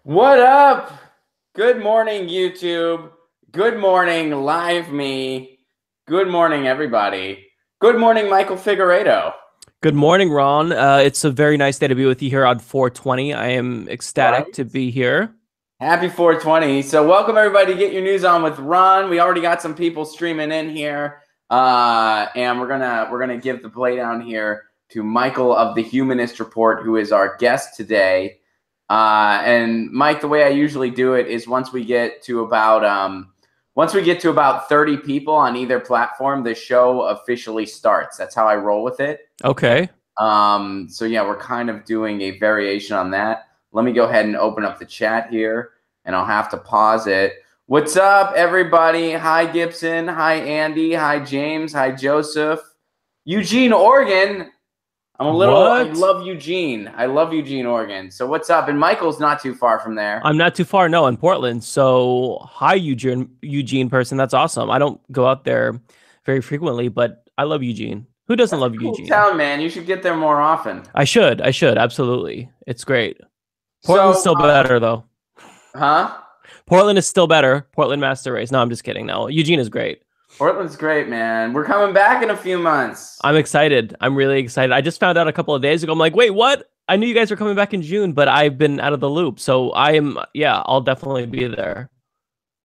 What up? Good morning, YouTube. Good morning, live me. Good morning, everybody. Good morning, Michael Figueredo. Good morning, Ron. It's a very nice day to be with you here on 420. I am Right? ecstatic to be here. Happy 420. So welcome everybody to Get Your News On with Ron. We already got some people streaming in here. And we're gonna give the play down here to Michael of the Humanist Report, who is our guest today. And Mike, the way I usually do it is once we get to about 30 people on either platform, the show officially starts. That's how I roll with it. Okay. So yeah, we're kind of doing a variation on that. Let me go ahead and open up the chat here, and I'll have to pause it. What's up, everybody? Hi, Gibson. Hi, Andy. Hi, James. Hi, Joseph. Eugene, Oregon. I What? love Eugene. I love Eugene, Oregon. So what's up? And Michael's not too far from there. I'm not too far, no, in Portland. So, hi, Eugene person. That's awesome. I don't go out there very frequently, but I love Eugene. Who doesn't That's a love cool Eugene? town, man. You should get there more often. I should. Absolutely. It's great. Portland's So, still better, though. huh? Portland is still better. Portland Master Race. No, I'm just kidding. No, Eugene is great. Portland's great, man. We're coming back in a few months. I'm excited. I'm really excited. I just found out a couple of days ago. I'm like, wait, what? I knew you guys were coming back in June, but I've been out of the loop. So yeah, I'll definitely be there.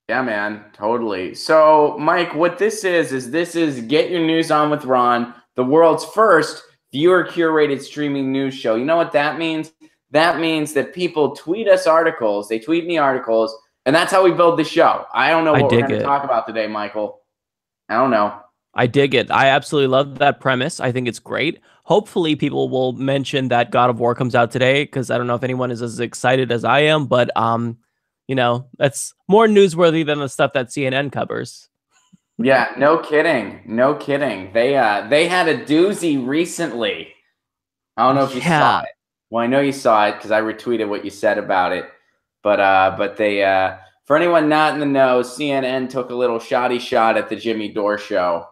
Yeah, man, totally. So, Mike, what this is Get Your News On with Ron, the world's first viewer-curated streaming news show. You know what that means? That means that people tweet us articles. They tweet me articles, and that's how we build the show. I don't know I what we're dig going to it. talk about today, Michael. I don't know. I dig it. I absolutely love that premise. I think it's great. Hopefully, people will mention that God of War comes out today because I don't know if anyone is as excited as I am, but that's more newsworthy than the stuff that CNN covers. Yeah, no kidding. No kidding. They had a doozy recently. I don't know if you saw Yeah. it. Well, I know you saw it because I retweeted what you said about it. But they for anyone not in the know, CNN took a little shoddy shot at the Jimmy Dore show.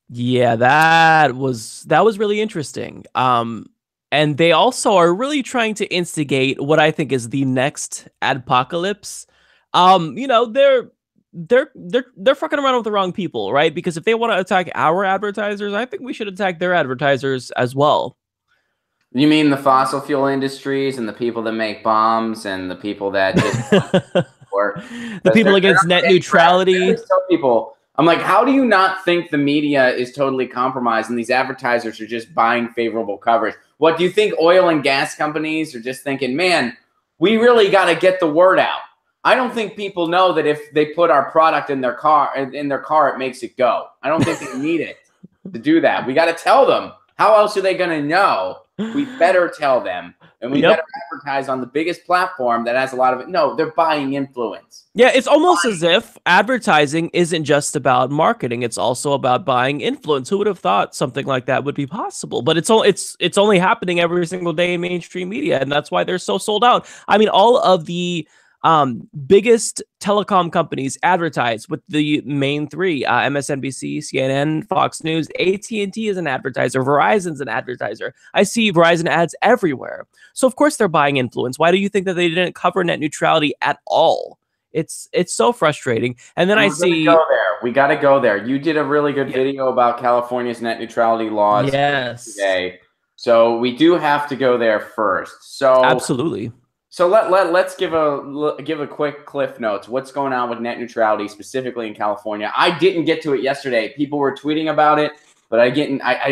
Yeah, that was really interesting. And they also are really trying to instigate what I think is the next adpocalypse. They're fucking around with the wrong people, right? Because if they want to attack our advertisers, I think we should attack their advertisers as well. You mean the fossil fuel industries and the people that make bombs and the people that just or The because people they're against not net paying for it. I neutrality. always tell people, I'm like, how do you not think the media is totally compromised and these advertisers are just buying favorable coverage? What do you think oil and gas companies are just thinking, man, we really got to get the word out? I don't think people know that if they put our product in their car, it makes it go. I don't think they need it to do that. We got to tell them. How else are they going to know? We better tell them, and we better Yep. advertise on the biggest platform that has a lot of it. No, they're buying influence. Yeah, it's almost as if advertising isn't just about marketing; it's also about buying influence. Who would have thought something like that would be possible? But it's only happening every single day in mainstream media, and that's why they're so sold out. I mean, all of the biggest telecom companies advertise with the main three: MSNBC, CNN, Fox News. AT&T is an advertiser. Verizon's an advertiser. I see Verizon ads everywhere. So of course they're buying influence. Why do you think that they didn't cover net neutrality at all? It's so frustrating. And then And I we're going to go see, there. We got to go there. You did a really good yeah, video about California's net neutrality laws yes, today. So we do have to go there first. absolutely. So let's give a quick cliff notes. What's going on with net neutrality specifically in California? I didn't get to it yesterday. People were tweeting about it, but I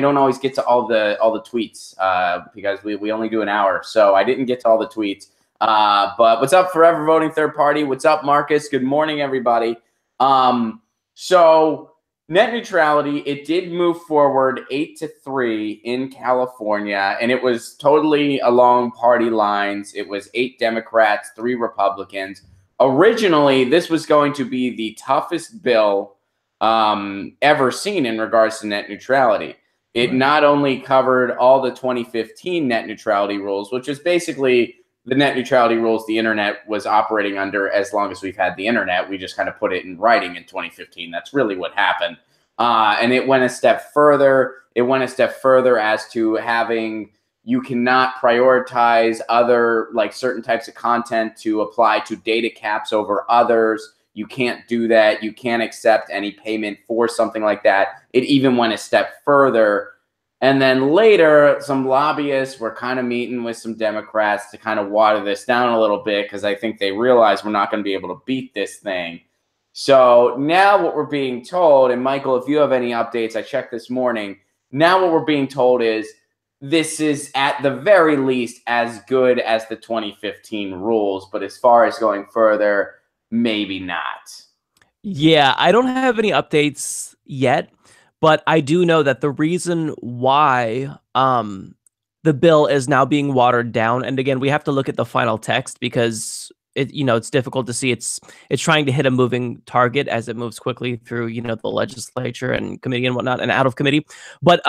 don't always get to all the tweets because we only do an hour. So I didn't get to all the tweets. But what's up, Forever Voting Third Party? What's up, Marcus? Good morning, everybody. So net neutrality, it did move forward 8-3 in California, and it was totally along party lines. It was 8 Democrats, 3 Republicans. Originally, this was going to be the toughest bill ever seen in regards to net neutrality. It not only covered all the 2015 net neutrality rules, which is basically the net neutrality rules the internet was operating under as long as we've had the internet. We just kind of put it in writing in 2015. That's really what happened. And it went a step further. It went a step further as to having You cannot prioritize other, like, certain types of content to apply to data caps over others. You can't do that. You can't accept any payment for something like that. It even went a step further. And then later, some lobbyists were kind of meeting with some Democrats to kind of water this down a little bit, because I think they realized we're not going to be able to beat this thing. So now what we're being told, and Michael, if you have any updates, I checked this morning. Now what we're being told is this is at the very least as good as the 2015 rules, but as far as going further, maybe not. Yeah, I don't have any updates yet, but I do know that the reason why the bill is now being watered down, and again, we have to look at the final text because it's difficult to see. It's trying to hit a moving target as it moves quickly through the legislature and committee and whatnot and out of committee. But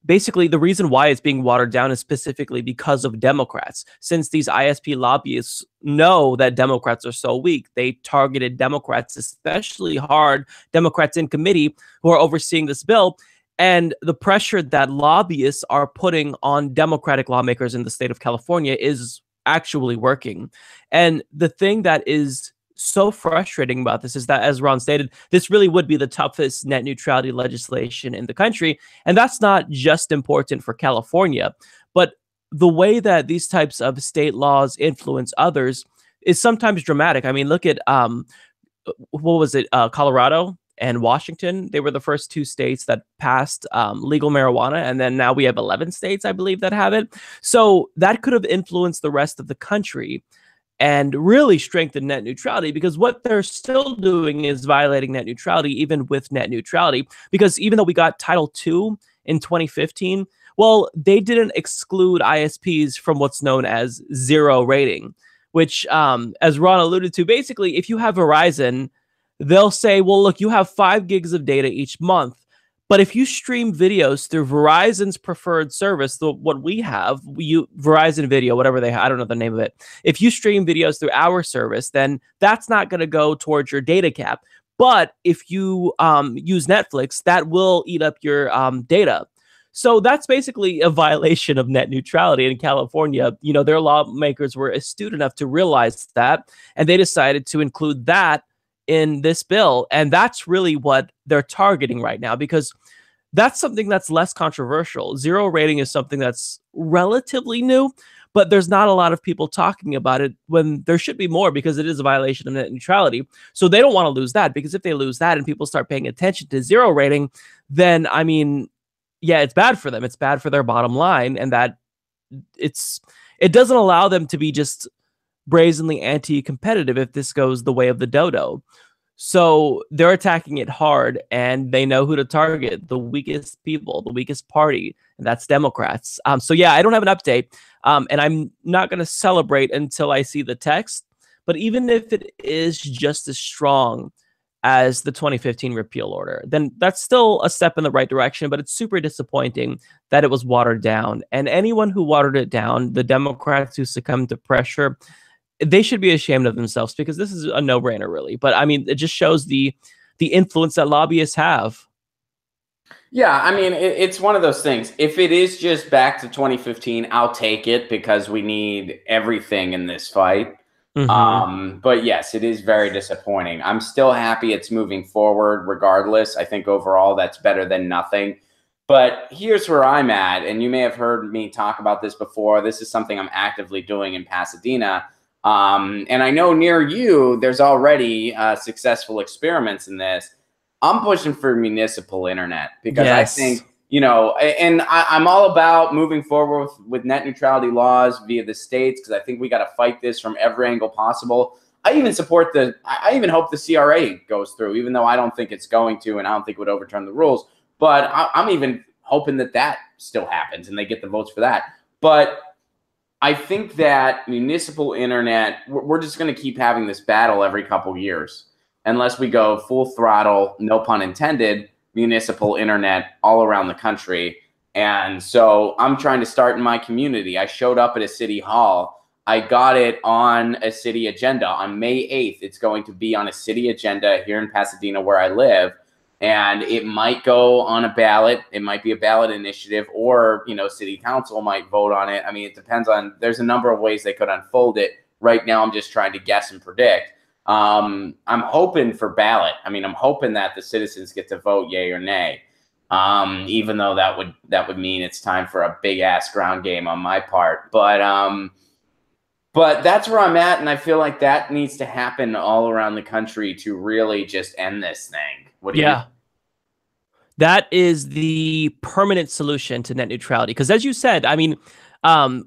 basically, the reason why it's being watered down is specifically because of Democrats. Since these ISP lobbyists know that Democrats are so weak, they targeted Democrats, especially hard, Democrats in committee who are overseeing this bill. And the pressure that lobbyists are putting on Democratic lawmakers in the state of California is actually working. And the thing that is so frustrating about this is that, as Ron stated, this really would be the toughest net neutrality legislation in the country. And that's not just important for California, but the way that these types of state laws influence others is sometimes dramatic. I mean, look at what was it? Colorado and Washington. They were the first two states that passed legal marijuana. And then now we have 11 states, I believe, that have it. So that could have influenced the rest of the country and really strengthen net neutrality, because what they're still doing is violating net neutrality, even with net neutrality, because even though we got Title II in 2015, well, they didn't exclude ISPs from what's known as zero rating, which, as Ron alluded to, basically, if you have Verizon, they'll say, well, look, you have 5 gigs of data each month. But if you stream videos through Verizon's preferred service, what we have, Verizon Video, whatever they have, I don't know the name of it. If you stream videos through our service, then that's not going to go towards your data cap. But if you use Netflix, that will eat up your data. So that's basically a violation of net neutrality in California. Their lawmakers were astute enough to realize that, and they decided to include that in this bill. And that's really what they're targeting right now, because that's something that's less controversial. Zero rating is something that's relatively new, but there's not a lot of people talking about it when there should be more, because it is a violation of net neutrality. So they don't want to lose that, because if they lose that and people start paying attention to zero rating, then, I mean, yeah, it's bad for them. It's bad for their bottom line. And that it doesn't allow them to be just brazenly anti-competitive if this goes the way of the dodo. So they're attacking it hard, and they know who to target: the weakest people, the weakest party, and that's Democrats. So yeah, I don't have an update, and I'm not going to celebrate until I see the text. But even if it is just as strong as the 2015 repeal order, then that's still a step in the right direction. But it's super disappointing that it was watered down. And anyone who watered it down, the Democrats who succumbed to pressure, they should be ashamed of themselves, because this is a no-brainer, really. But I mean, it just shows the influence that lobbyists have. Yeah, I mean, it's one of those things. If it is just back to 2015, I'll take it, because we need everything in this fight. But yes, it is very disappointing. I'm still happy it's moving forward regardless. I think overall that's better than nothing. But here's where I'm at, and you may have heard me talk about this before. This is something I'm actively doing in Pasadena. And I know near you, there's already successful experiments in this. I'm pushing for municipal internet, because Yes. I think, and I'm all about moving forward with net neutrality laws via the states, because I think we got to fight this from every angle possible. I even hope the CRA goes through, even though I don't think it's going to, and I don't think it would overturn the rules. But I'm even hoping that still happens and they get the votes for that. But I think that municipal internet, we're just going to keep having this battle every couple years, unless we go full throttle, no pun intended, municipal internet all around the country. And so I'm trying to start in my community. I showed up at a city hall. I got it on a city agenda on May 8th. It's going to be on a city agenda here in Pasadena, where I live. And it might go on a ballot. It might be a ballot initiative, or, you know, city council might vote on it. I mean, it depends on, there's a number of ways they could unfold it. Right now, I'm just trying to guess and predict. I'm hoping for ballot. I mean, I'm hoping that the citizens get to vote yay or nay. Even though that would mean it's time for a big ass ground game on my part. But that's where I'm at, and I feel like that needs to happen all around the country to really just end this thing. What do you? That is the permanent solution to net neutrality. Because as you said, I mean,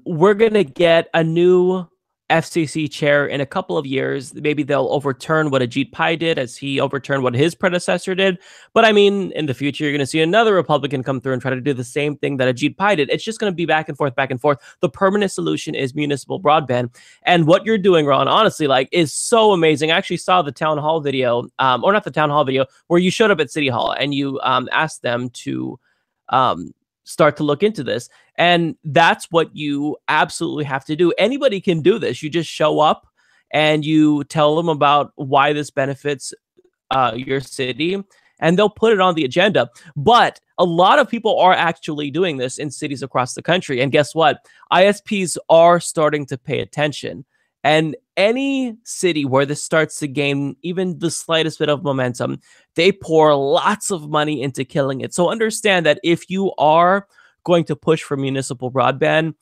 we're going to get a new FCC chair in a couple of years. Maybe they'll overturn what Ajit Pai did, as he overturned what his predecessor did. But I mean, in the future, you're going to see another Republican come through and try to do the same thing that Ajit Pai did. It's just going to be back and forth, back and forth. The permanent solution is municipal broadband. And what you're doing, Ron, honestly, like, is so amazing. I actually saw the town hall video, or not the town hall video, where you showed up at City Hall and you asked them to start to look into this. And that's what you absolutely have to do. Anybody can do this. You just show up and you tell them about why this benefits your city, and they'll put it on the agenda. But a lot of people are actually doing this in cities across the country. And guess what? ISPs are starting to pay attention. And any city where this starts to gain even the slightest bit of momentum, they pour lots of money into killing it. So understand that if you are going to push for municipal broadband,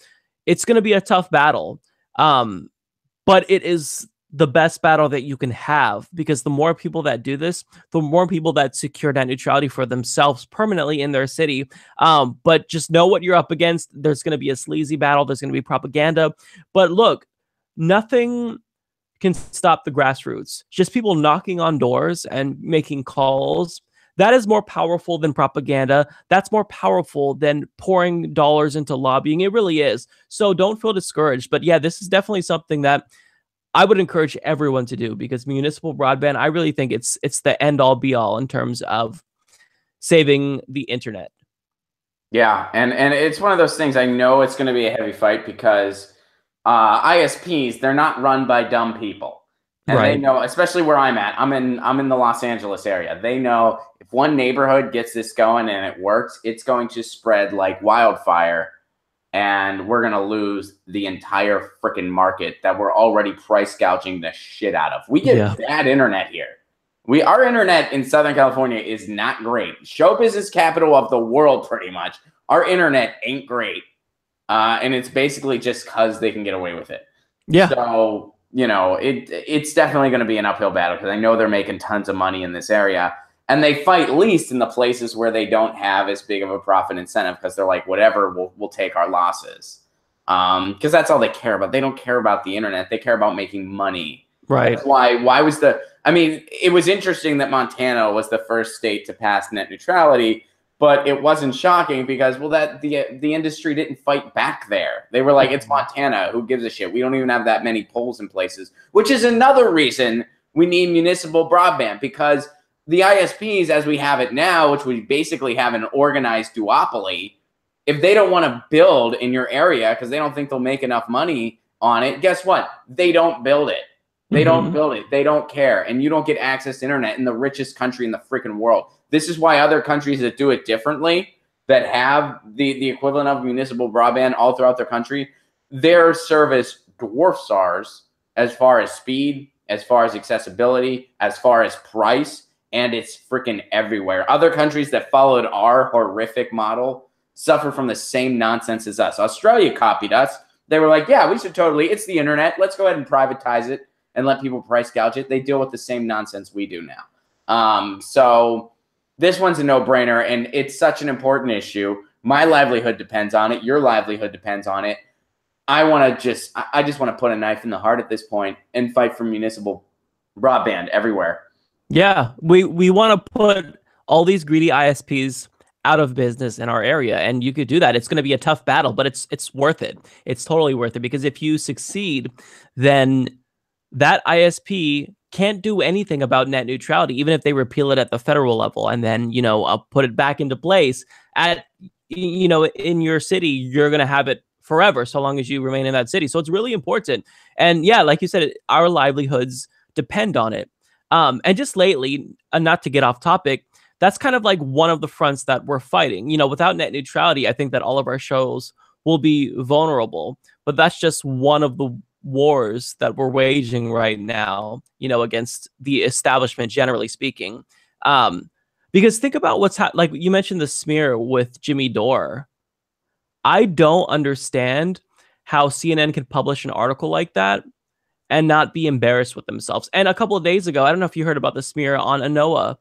it's going to be a tough battle. But it is the best battle that you can have, because the more people that do this, the more people that secure net neutrality for themselves permanently in their city. But just know what you're up against. There's going to be a sleazy battle. There's going to be propaganda. But look, nothing can stop the grassroots. Just people knocking on doors and making calls. That is more powerful than propaganda. That's more powerful than pouring dollars into lobbying. It really is. So don't feel discouraged. But yeah, this is definitely something that I would encourage everyone to do, because municipal broadband, I really think it's the end all be all in terms of saving the internet. Yeah, and it's one of those things. I know it's going to be a heavy fight, because ISPs, they're not run by dumb people. And right. They know, especially where I'm at, I'm in the Los Angeles area. They know if one neighborhood gets this going and it works, it's going to spread like wildfire, and we're going to lose the entire freaking market that we're already price gouging the shit out of. We get bad internet here. Our internet in Southern California is not great. Show business capital of the world, pretty much. Our internet ain't great. And it's basically just because they can get away with it. Yeah. So, you know, it's definitely going to be an uphill battle, because I know they're making tons of money in this area, and they fight least in the places where they don't have as big of a profit incentive, because they're like, whatever, we'll take our losses, because that's all they care about. They don't care about the internet. They care about making money. Right. That's why was it was interesting that Montana was the first state to pass net neutrality. But it wasn't shocking, because, well, that the industry didn't fight back there. They were like, it's Montana. Who gives a shit? We don't even have that many poles in places, which is another reason we need municipal broadband, because the ISPs, as we have it now, which we basically have an organized duopoly, if they don't want to build in your area because they don't think they'll make enough money on it, guess what? They don't build it. They don't build it. They don't care. And you don't get access to internet in the richest country in the freaking world. This is why other countries that do it differently, that have the equivalent of municipal broadband all throughout their country, their service dwarfs ours as far as speed, as far as accessibility, as far as price, and it's freaking everywhere. Other countries that followed our horrific model suffer from the same nonsense as us. Australia copied us. They were like, yeah, we should totally, it's the internet. Let's go ahead and privatize it and let people price gouge it. They deal with the same nonsense we do now. So this one's a no-brainer, and it's such an important issue. My livelihood depends on it. Your livelihood depends on it. I just want to put a knife in the heart at this point and fight for municipal broadband everywhere. Yeah, we want to put all these greedy ISPs out of business in our area, and you could do that. It's going to be a tough battle, but it's worth it. It's totally worth it, because if you succeed, then that ISP can't do anything about net neutrality, even if they repeal it at the federal level, and then, put it back into place at, in your city. You're going to have it forever, so long as you remain in that city. So it's really important. And yeah, like you said, our livelihoods depend on it. And just lately, not to get off topic, that's kind of like one of the fronts that we're fighting. You know, without net neutrality, I think that all of our shows will be vulnerable. But that's just one of the wars that we're waging right now, you know, against the establishment, generally speaking. Because think about like you mentioned the smear with Jimmy Dore. I don't understand how CNN can publish an article like that and not be embarrassed with themselves. And a couple of days ago, I don't know if you heard about the smear on Anoa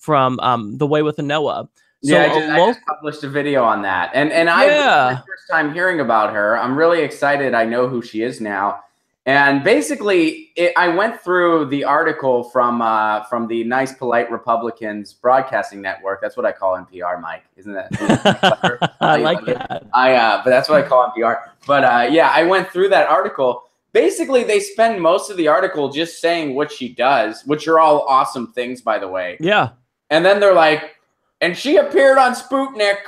from The Way with Anoa. So yeah, I just published a video on that, and I my first time hearing about her. I'm really excited. I know who she is now, and basically, I went through the article from the Nice Polite Republicans Broadcasting Network. That's what I call NPR, Mike. Isn't that clever? I like that. But that's what I call NPR. But yeah, I went through that article. Basically, they spend most of the article just saying what she does, which are all awesome things, by the way. Yeah, and then they're like, and she appeared on Sputnik,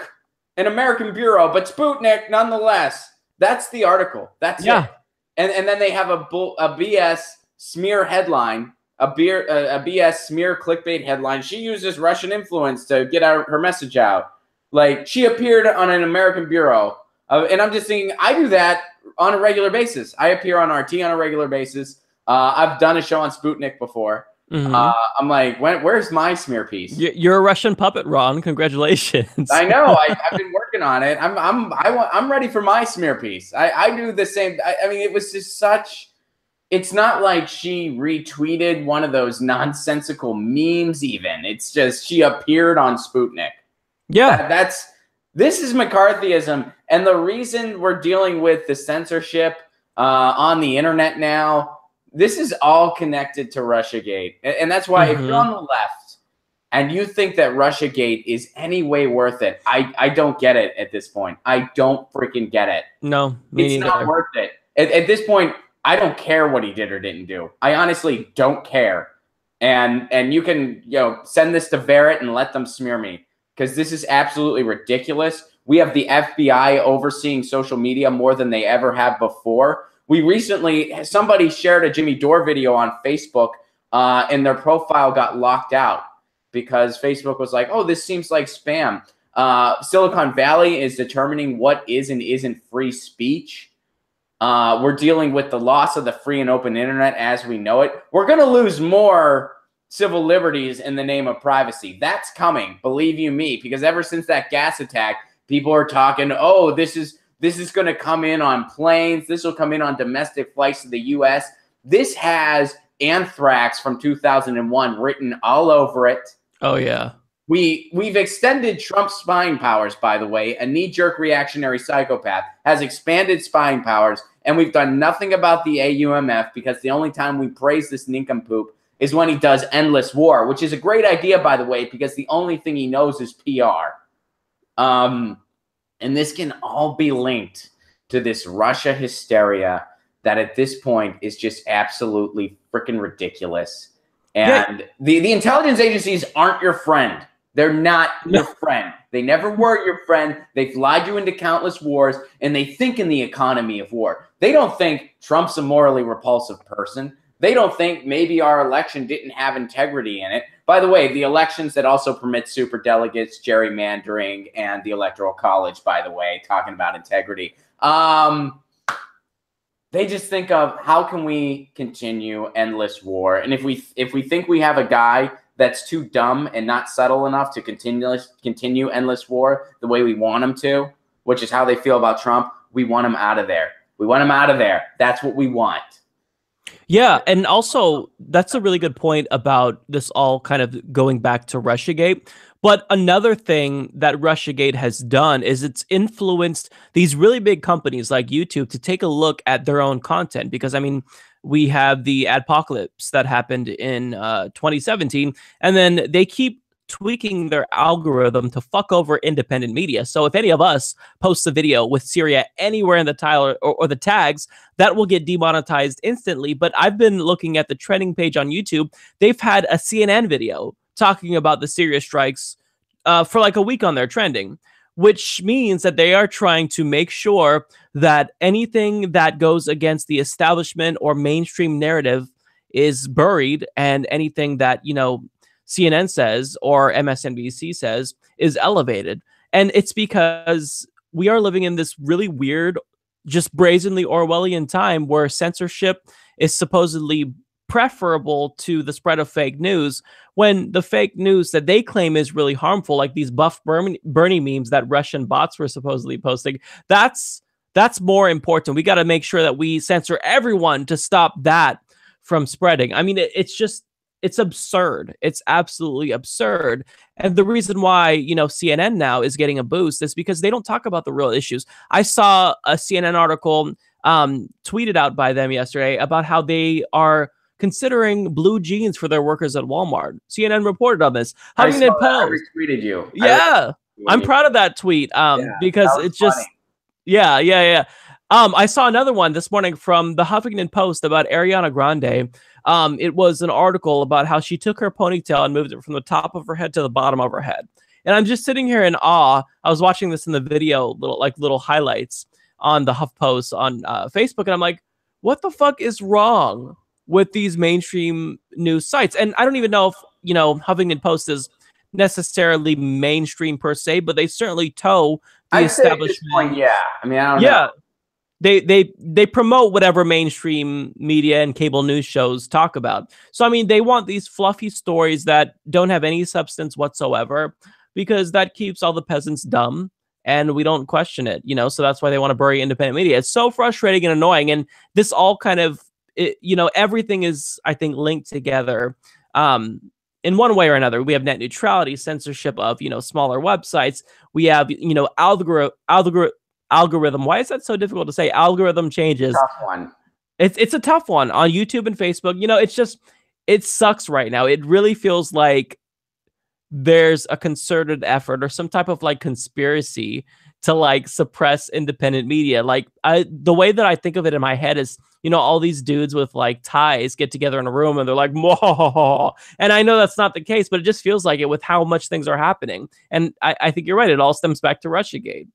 an American bureau, but Sputnik nonetheless. That's the article. That's it. And then they have a BS smear headline, a BS smear clickbait headline. She uses Russian influence to get her message out. Like, she appeared on an American bureau. And I'm just thinking, I do that on a regular basis. I appear on RT on a regular basis. I've done a show on Sputnik before. I'm like, where's my smear piece? You're a Russian puppet, Ron. Congratulations. I know. I've been working on it. I'm ready for my smear piece. I do the same. I mean, it was just such. It's not like she retweeted one of those nonsensical memes. Even it's just she appeared on Sputnik. Yeah, this is McCarthyism, and the reason we're dealing with the censorship on the internet now. This is all connected to Russiagate. And that's why if you're on the left and you think that Russiagate is any way worth it, I don't get it at this point. I don't freaking get it. No, it's not worth it. At this point, I don't care what he did or didn't do. I honestly don't care. And you can send this to Verret and let them smear me, because this is absolutely ridiculous. We have the FBI overseeing social media more than they ever have before. We recently, somebody shared a Jimmy Dore video on Facebook, and their profile got locked out because Facebook was like, oh, this seems like spam. Silicon Valley is determining what is and isn't free speech. We're dealing with the loss of the free and open internet as we know it. We're going to lose more civil liberties in the name of privacy. That's coming, believe you me, because ever since that gas attack, people are talking, oh, this is going to come in on planes. This will come in on domestic flights to the U.S. This has anthrax from 2001 written all over it. Oh, yeah. We've extended Trump's spying powers, by the way. A knee-jerk reactionary psychopath has expanded spying powers, and we've done nothing about the AUMF because the only time we praise this nincompoop is when he does endless war, which is a great idea, by the way, because the only thing he knows is PR. And this can all be linked to this Russia hysteria that at this point is just absolutely freaking ridiculous. And the intelligence agencies aren't your friend. They're not your friend. They never were your friend. They've lied you into countless wars, and they think in the economy of war. They don't think Trump's a morally repulsive person. They don't think maybe our election didn't have integrity in it. By the way, the elections that also permit superdelegates, gerrymandering, and the Electoral College, by the way, talking about integrity. They just think of how can we continue endless war. And if we think we have a guy that's too dumb and not subtle enough to continue endless war the way we want him to, which is how they feel about Trump, we want him out of there. We want him out of there. That's what we want. Yeah, and also that's a really good point about this all kind of going back to Russiagate. But another thing that Russiagate has done is it's influenced these really big companies like YouTube to take a look at their own content. Because, I mean, we have the adpocalypse that happened in 2017, and then they keep tweaking their algorithm to fuck over independent media. So if any of us posts a video with Syria anywhere in the title or the tags, that will get demonetized instantly. But I've been looking at the trending page on YouTube. They've had a CNN video talking about the Syria strikes for like a week on their trending, which means that they are trying to make sure that anything that goes against the establishment or mainstream narrative is buried, and anything that, you know, CNN says or MSNBC says is elevated. And it's because we are living in this really weird, just brazenly Orwellian time where censorship is supposedly preferable to the spread of fake news, when the fake news that they claim is really harmful, like these buff Bernie memes that Russian bots were supposedly posting, that's more important. We got to make sure that we censor everyone to stop that from spreading. I mean, it's absurd. It's absolutely absurd. And the reason why, CNN now is getting a boost is because they don't talk about the real issues. I saw a CNN article tweeted out by them yesterday about how they are considering blue jeans for their workers at Walmart. CNN reported on this. Huffington Post. I retweeted you. Yeah. I'm proud of that tweet because it's just funny. Yeah. I saw another one this morning from the Huffington Post about Ariana Grande. It was an article about how she took her ponytail and moved it from the top of her head to the bottom of her head. And I'm just sitting here in awe. I was watching this in the video, little highlights on the HuffPost on Facebook, and I'm like, what the fuck is wrong with these mainstream news sites? And I don't even know if, Huffington Post is necessarily mainstream per se, but they certainly toe the establishment. At this point, yeah. I mean, I don't know. They promote whatever mainstream media and cable news shows talk about. So, I mean, they want these fluffy stories that don't have any substance whatsoever, because that keeps all the peasants dumb and we don't question it, so that's why they want to bury independent media. It's so frustrating and annoying. And this all kind of, everything is, I think, linked together in one way or another. We have net neutrality, censorship of, smaller websites. We have, algorithm. Why is that so difficult to say? Algorithm changes. Tough one. It's a tough one on YouTube and Facebook. It sucks right now. It really feels like there's a concerted effort or some type of conspiracy to suppress independent media. The way that I think of it in my head is, all these dudes with ties get together in a room and they're like, "Mwah." And I know that's not the case, but it just feels like it with how much things are happening. And I think you're right. It all stems back to Russiagate.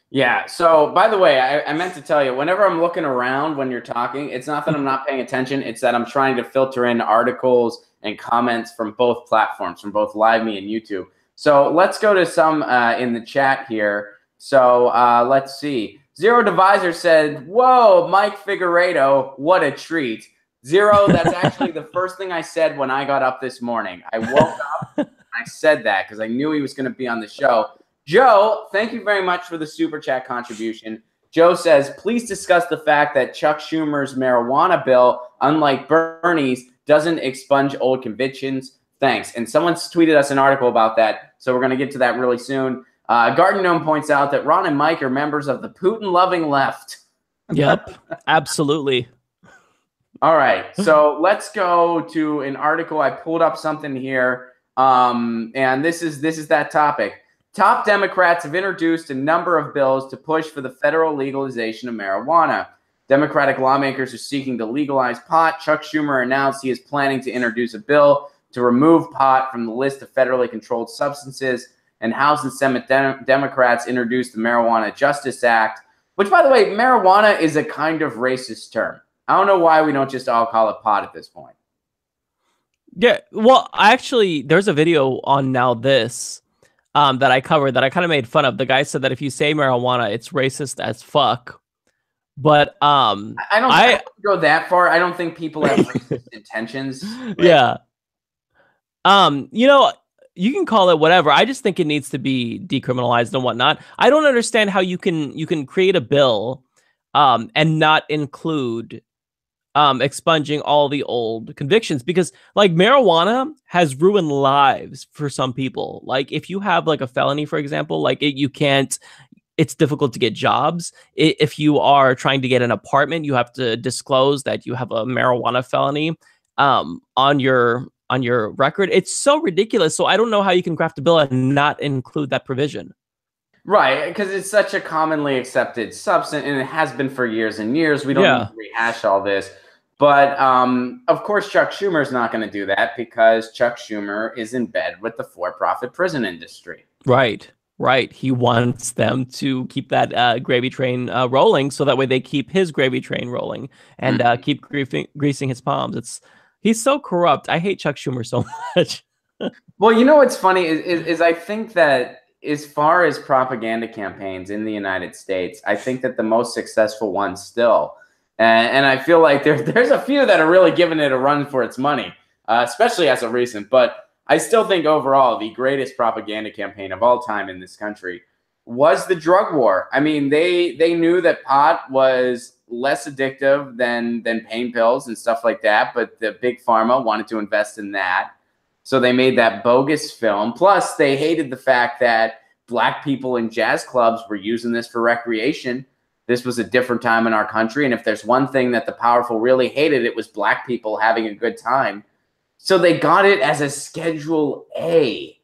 Yeah. So, by the way, I meant to tell you, whenever I'm looking around when you're talking, it's not that I'm not paying attention. It's that I'm trying to filter in articles and comments from both platforms, from both LiveMe and YouTube. So let's go to some in the chat here. So let's see. Zero Divisor said, "Whoa, Mike Figueredo, what a treat." Zero, that's actually the first thing I said when I got up this morning. I woke up and I said that because I knew he was going to be on the show. Joe, thank you very much for the super chat contribution. Joe says, "Please discuss the fact that Chuck Schumer's marijuana bill, unlike Bernie's, doesn't expunge old convictions. Thanks." And someone's tweeted us an article about that, so we're going to get to that really soon. Garden Gnome points out that Ron and Mike are members of the Putin-loving left. Yep, absolutely. All right, so let's go to an article. I pulled up something here, and this is that topic. Top Democrats have introduced a number of bills to push for the federal legalization of marijuana. Democratic lawmakers are seeking to legalize pot. Chuck Schumer announced he is planning to introduce a bill to remove pot from the list of federally controlled substances. And House and Senate Democrats introduced the Marijuana Justice Act, which, by the way, marijuana is a kind of racist term. I don't know why we don't just all call it pot at this point. Yeah, well, there's a video on Now This that I covered that I kind of made fun of. The guy said that if you say marijuana, it's racist as fuck. But I don't go that far. I don't think people have racist intentions. Yeah. You can call it whatever. I just think it needs to be decriminalized and whatnot. I don't understand how you can create a bill and not include expunging all the old convictions, because marijuana has ruined lives for some people. If you have a felony, for example, it's difficult to get jobs. If you are trying to get an apartment, you have to disclose that you have a marijuana felony on your record. It's so ridiculous. So I don't know how you can craft a bill and not include that provision. Right, because it's such a commonly accepted substance, and it has been for years and years. We don't need to rehash all this. But, of course, Chuck Schumer is not going to do that because Chuck Schumer is in bed with the for-profit prison industry. Right. He wants them to keep that gravy train rolling, so that way they keep his gravy train rolling and keep greasing his palms. He's so corrupt. I hate Chuck Schumer so much. Well, you know what's funny is I think that as far as propaganda campaigns in the United States, I think that the most successful ones still, and I feel like there's a few that are really giving it a run for its money, especially as of recent. But I still think overall the greatest propaganda campaign of all time in this country was the drug war. I mean, they knew that pot was less addictive than pain pills and stuff like that, but the big pharma wanted to invest in that. So they made that bogus film. Plus, they hated the fact that black people in jazz clubs were using this for recreation. This was a different time in our country. And if there's one thing that the powerful really hated, it was black people having a good time. So they got it as a Schedule A.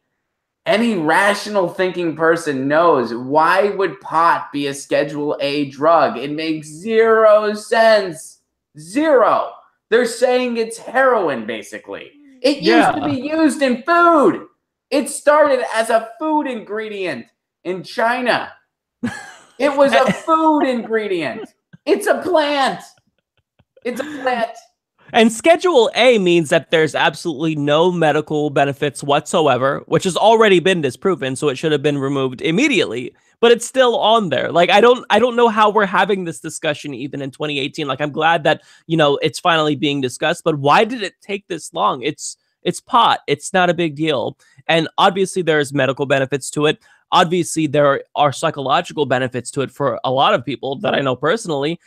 Any rational thinking person knows, why would pot be a Schedule A drug? It makes zero sense. Zero. They're saying it's heroin, basically. It used to be used in food. It started as a food ingredient in China. It was a food ingredient. It's a plant. It's a plant. And Schedule A means that there's absolutely no medical benefits whatsoever, which has already been disproven, so it should have been removed immediately. But it's still on there. Like, I don't know how we're having this discussion even in 2018. Like, I'm glad that, you know, it's finally being discussed, but why did it take this long? It's pot. It's not a big deal. And obviously there's medical benefits to it. Obviously there are psychological benefits to it for a lot of people that I know personally.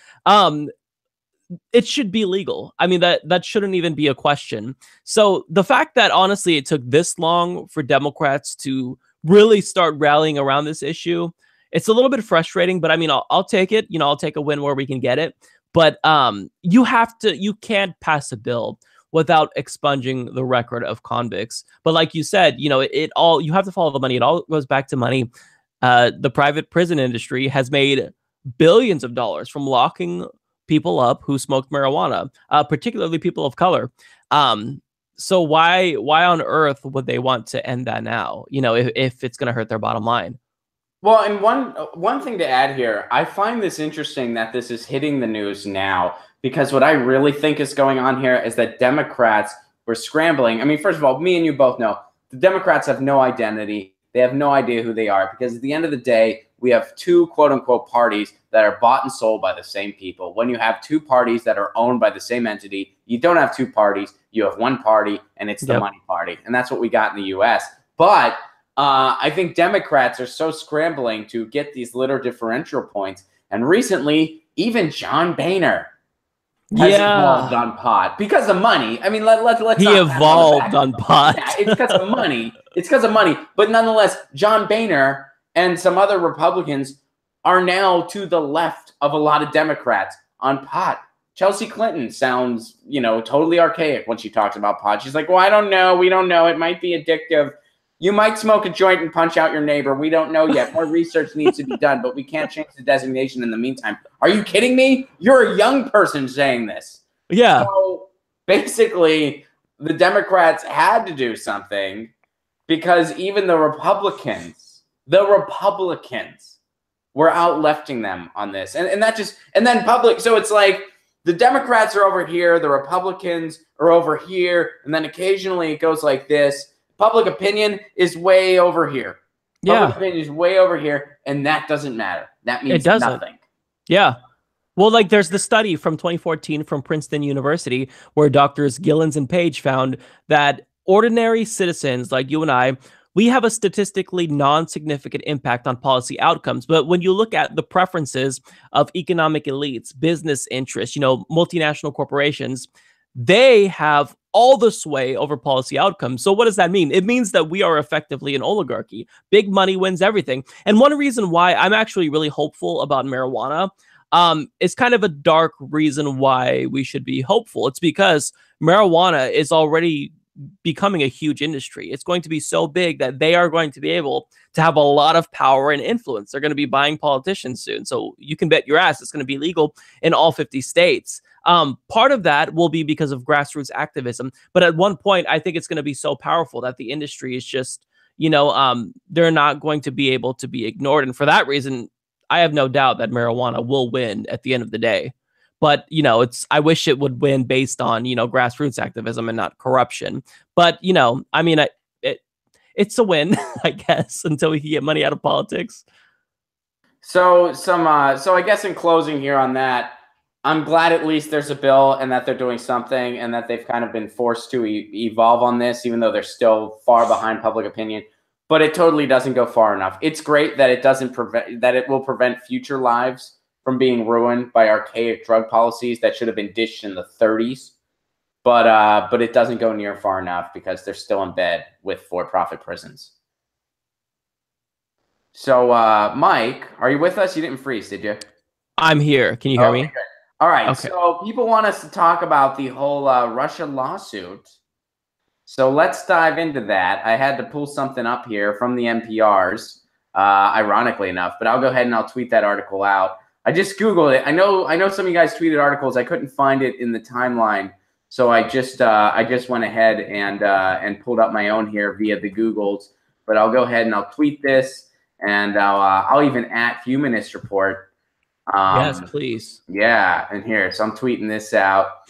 It should be legal. I mean, that shouldn't even be a question. So the fact that honestly it took this long for Democrats to really start rallying around this issue, it's a little bit frustrating, but I mean, I'll take it. You know, I'll take a win where we can get it. But you can't pass a bill without expunging the record of convicts. But like you said, you know, you have to follow the money. It all goes back to money. The private prison industry has made billions of dollars from locking people up who smoked marijuana, particularly people of color. So why on earth would they want to end that now? You know, if it's going to hurt their bottom line. Well, and one thing to add here, I find this interesting that this is hitting the news now, because what I really think is going on here is that Democrats were scrambling. I mean, first of all, me and you both know the Democrats have no identity. They have no idea who they are, because at the end of the day, we have two quote unquote parties that are bought and sold by the same people. When you have two parties that are owned by the same entity, you don't have two parties. You have one party, and it's the money party. And that's what we got in the US. But I think Democrats are so scrambling to get these little differential points. And recently, even John Boehner has evolved on pot because of money. I mean, let's he evolved on pot. Yeah, it's because of money. It's because of money. But nonetheless, John Boehner and some other Republicans are now to the left of a lot of Democrats on pot. Chelsea Clinton sounds, you know, totally archaic when she talks about pot. She's like, well, I don't know. We don't know. It might be addictive. You might smoke a joint and punch out your neighbor. We don't know yet. More research needs to be done, but we can't change the designation in the meantime. Are you kidding me? You're a young person saying this. Yeah. So basically, the Democrats had to do something, because even the Republicans were out lefting them on this. And then public. So it's like the Democrats are over here, the Republicans are over here, and then occasionally it goes like this. Public opinion is way over here. Public opinion is way over here, and that doesn't matter. That means nothing. Yeah. Well, like there's the study from 2014 from Princeton University where doctors Gillens and Page found that ordinary citizens like you and I, we have a statistically non-significant impact on policy outcomes. But when you look at the preferences of economic elites, business interests, you know, multinational corporations, they have all the sway over policy outcomes. So what does that mean? It means that we are effectively an oligarchy. Big money wins everything. And one reason why I'm actually really hopeful about marijuana, it's kind of a dark reason why we should be hopeful. It's because marijuana is already becoming a huge industry. It's going to be so big that they are going to be able to have a lot of power and influence. They're going to be buying politicians soon. So you can bet your ass it's going to be legal in all 50 states. Part of that will be because of grassroots activism. But at one point, I think it's going to be so powerful that the industry is just, you know, they're not going to be able to be ignored. And for that reason, I have no doubt that marijuana will win at the end of the day. But, you know, I wish it would win based on, you know, grassroots activism and not corruption. But, you know, I mean, it's a win, I guess, until we can get money out of politics. So I guess in closing here on that, I'm glad at least there's a bill and that they're doing something and that they've kind of been forced to evolve on this, even though they're still far behind public opinion. But it totally doesn't go far enough. It's great that it will prevent future lives from being ruined by archaic drug policies that should have been ditched in the 30s. But it doesn't go near far enough because they're still in bed with for-profit prisons. So, Mike, are you with us? You didn't freeze, did you? I'm here. Can you hear me? Good. All right. Okay. So people want us to talk about the whole Russia lawsuit. So let's dive into that. I had to pull something up here from the NPRs, ironically enough, but I'll go ahead and I'll tweet that article out. I just Googled it. I know some of you guys tweeted articles. I couldn't find it in the timeline. So I just went ahead and pulled up my own here via the Googles. But I'll go ahead and I'll tweet this, and I'll even @Humanist Report. Yes, please. Yeah, and here, so I'm tweeting this out.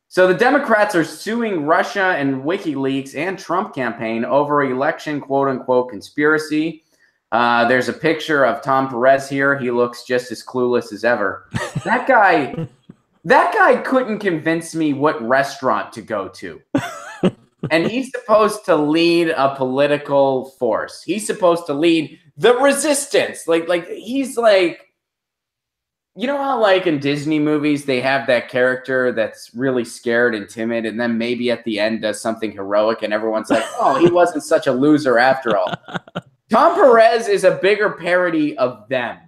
So the Democrats are suing Russia and WikiLeaks and Trump campaign over election quote-unquote conspiracy. There's a picture of Tom Perez here. He looks just as clueless as ever. That guy couldn't convince me what restaurant to go to. And he's supposed to lead a political force. He's supposed to lead the resistance. Like he's like, you know how like in Disney movies, they have that character that's really scared and timid, and then maybe at the end does something heroic and everyone's like, oh, he wasn't such a loser after all. Tom Perez is a bigger parody of them.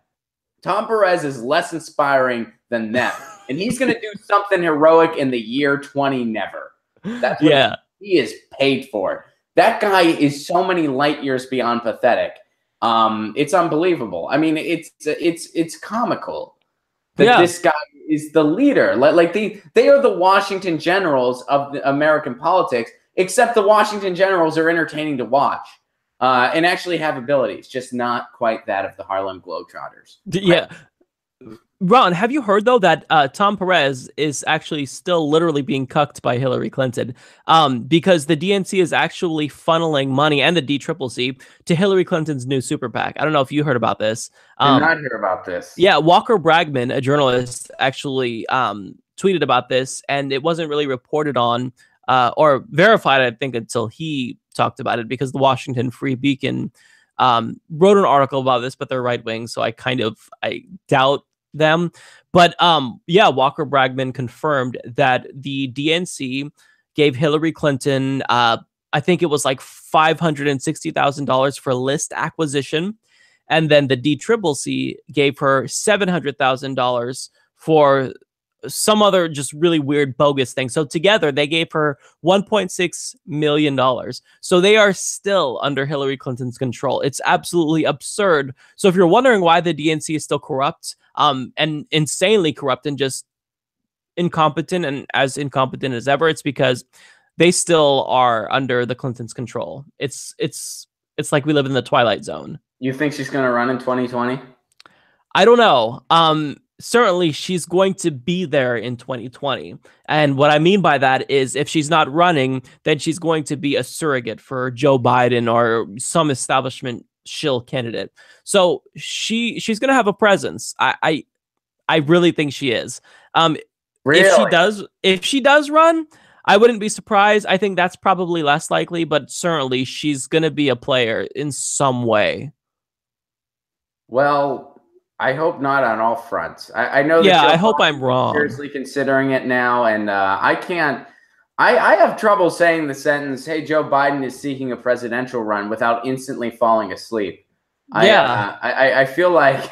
Tom Perez is less inspiring than them. And he's going to do something heroic in the year 20 never. That's what he is paid for. That guy is so many light years beyond pathetic. It's unbelievable. I mean, it's comical that this guy is the leader. Like they are the Washington Generals of the American politics, except the Washington Generals are entertaining to watch and actually have abilities, just not quite that of the Harlem Globetrotters. Yeah. Ron, have you heard, though, that Tom Perez is actually still literally being cucked by Hillary Clinton because the DNC is actually funneling money and the DCCC to Hillary Clinton's new super PAC? I don't know if you heard about this. Did not hear about this. Yeah, Walker Bragman, a journalist, actually tweeted about this, and it wasn't really reported on or verified, I think, until he talked about it, because the Washington Free Beacon wrote an article about this, but they're right-wing, so I doubt them. But Walker Bragman confirmed that the DNC gave Hillary Clinton I think it was like $560,000 for list acquisition, and then the DCCC gave her $700,000 for some other just really weird bogus thing. So together they gave her $1.6 million. So they are still under Hillary Clinton's control. It's absolutely absurd. So if you're wondering why the DNC is still corrupt, and insanely corrupt and just incompetent and as incompetent as ever, it's because they still are under the Clintons' control. It's like we live in the Twilight Zone. You think she's going to run in 2020? I don't know. Certainly she's going to be there in 2020. And what I mean by that is if she's not running, then she's going to be a surrogate for Joe Biden or some establishment shill candidate. So she's going to have a presence. I really think she is. Really? If she does run, I wouldn't be surprised. I think that's probably less likely, but certainly she's going to be a player in some way. Well, I hope not on all fronts. I know that I hope I'm wrong. Seriously considering it now, and I can't. I have trouble saying the sentence, "Hey, Joe Biden is seeking a presidential run," without instantly falling asleep. I feel like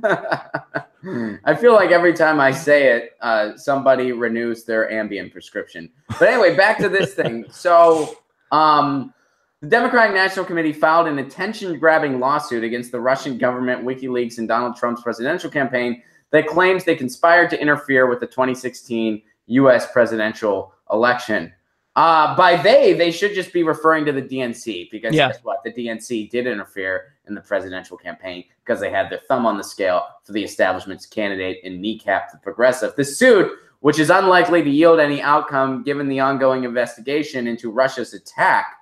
I feel like every time I say it, somebody renews their Ambien prescription. But anyway, back to this thing. So, the Democratic National Committee filed an attention-grabbing lawsuit against the Russian government, WikiLeaks, and Donald Trump's presidential campaign that claims they conspired to interfere with the 2016 U.S. presidential election. By they should just be referring to the DNC, because guess what? The DNC did interfere in the presidential campaign because they had their thumb on the scale for the establishment's candidate and kneecapped the progressive. The suit, which is unlikely to yield any outcome given the ongoing investigation into Russia's attack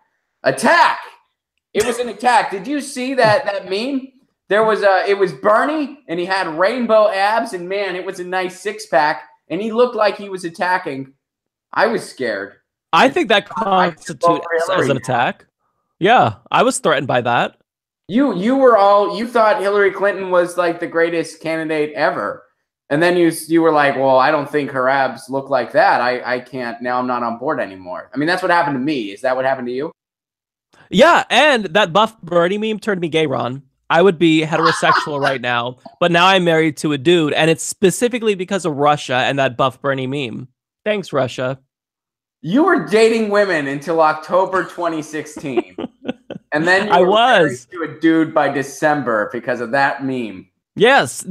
It was an attack. Did you see that meme? There was it was Bernie, and he had rainbow abs, and man, it was a nice six-pack, and he looked like he was attacking. I was scared. I think that constitutes as an attack. Yeah, I was threatened by that. You thought Hillary Clinton was like the greatest candidate ever. And then you were like, well, I don't think her abs look like that. I can't. Now I'm not on board anymore. I mean, that's what happened to me. Is that what happened to you? Yeah, and that buff Bernie meme turned me gay, Ron. I would be heterosexual right now, but now I'm married to a dude, and it's specifically because of Russia and that buff Bernie meme. Thanks, Russia. You were dating women until October 2016. And then you were married to a dude by December because of that meme. Yes,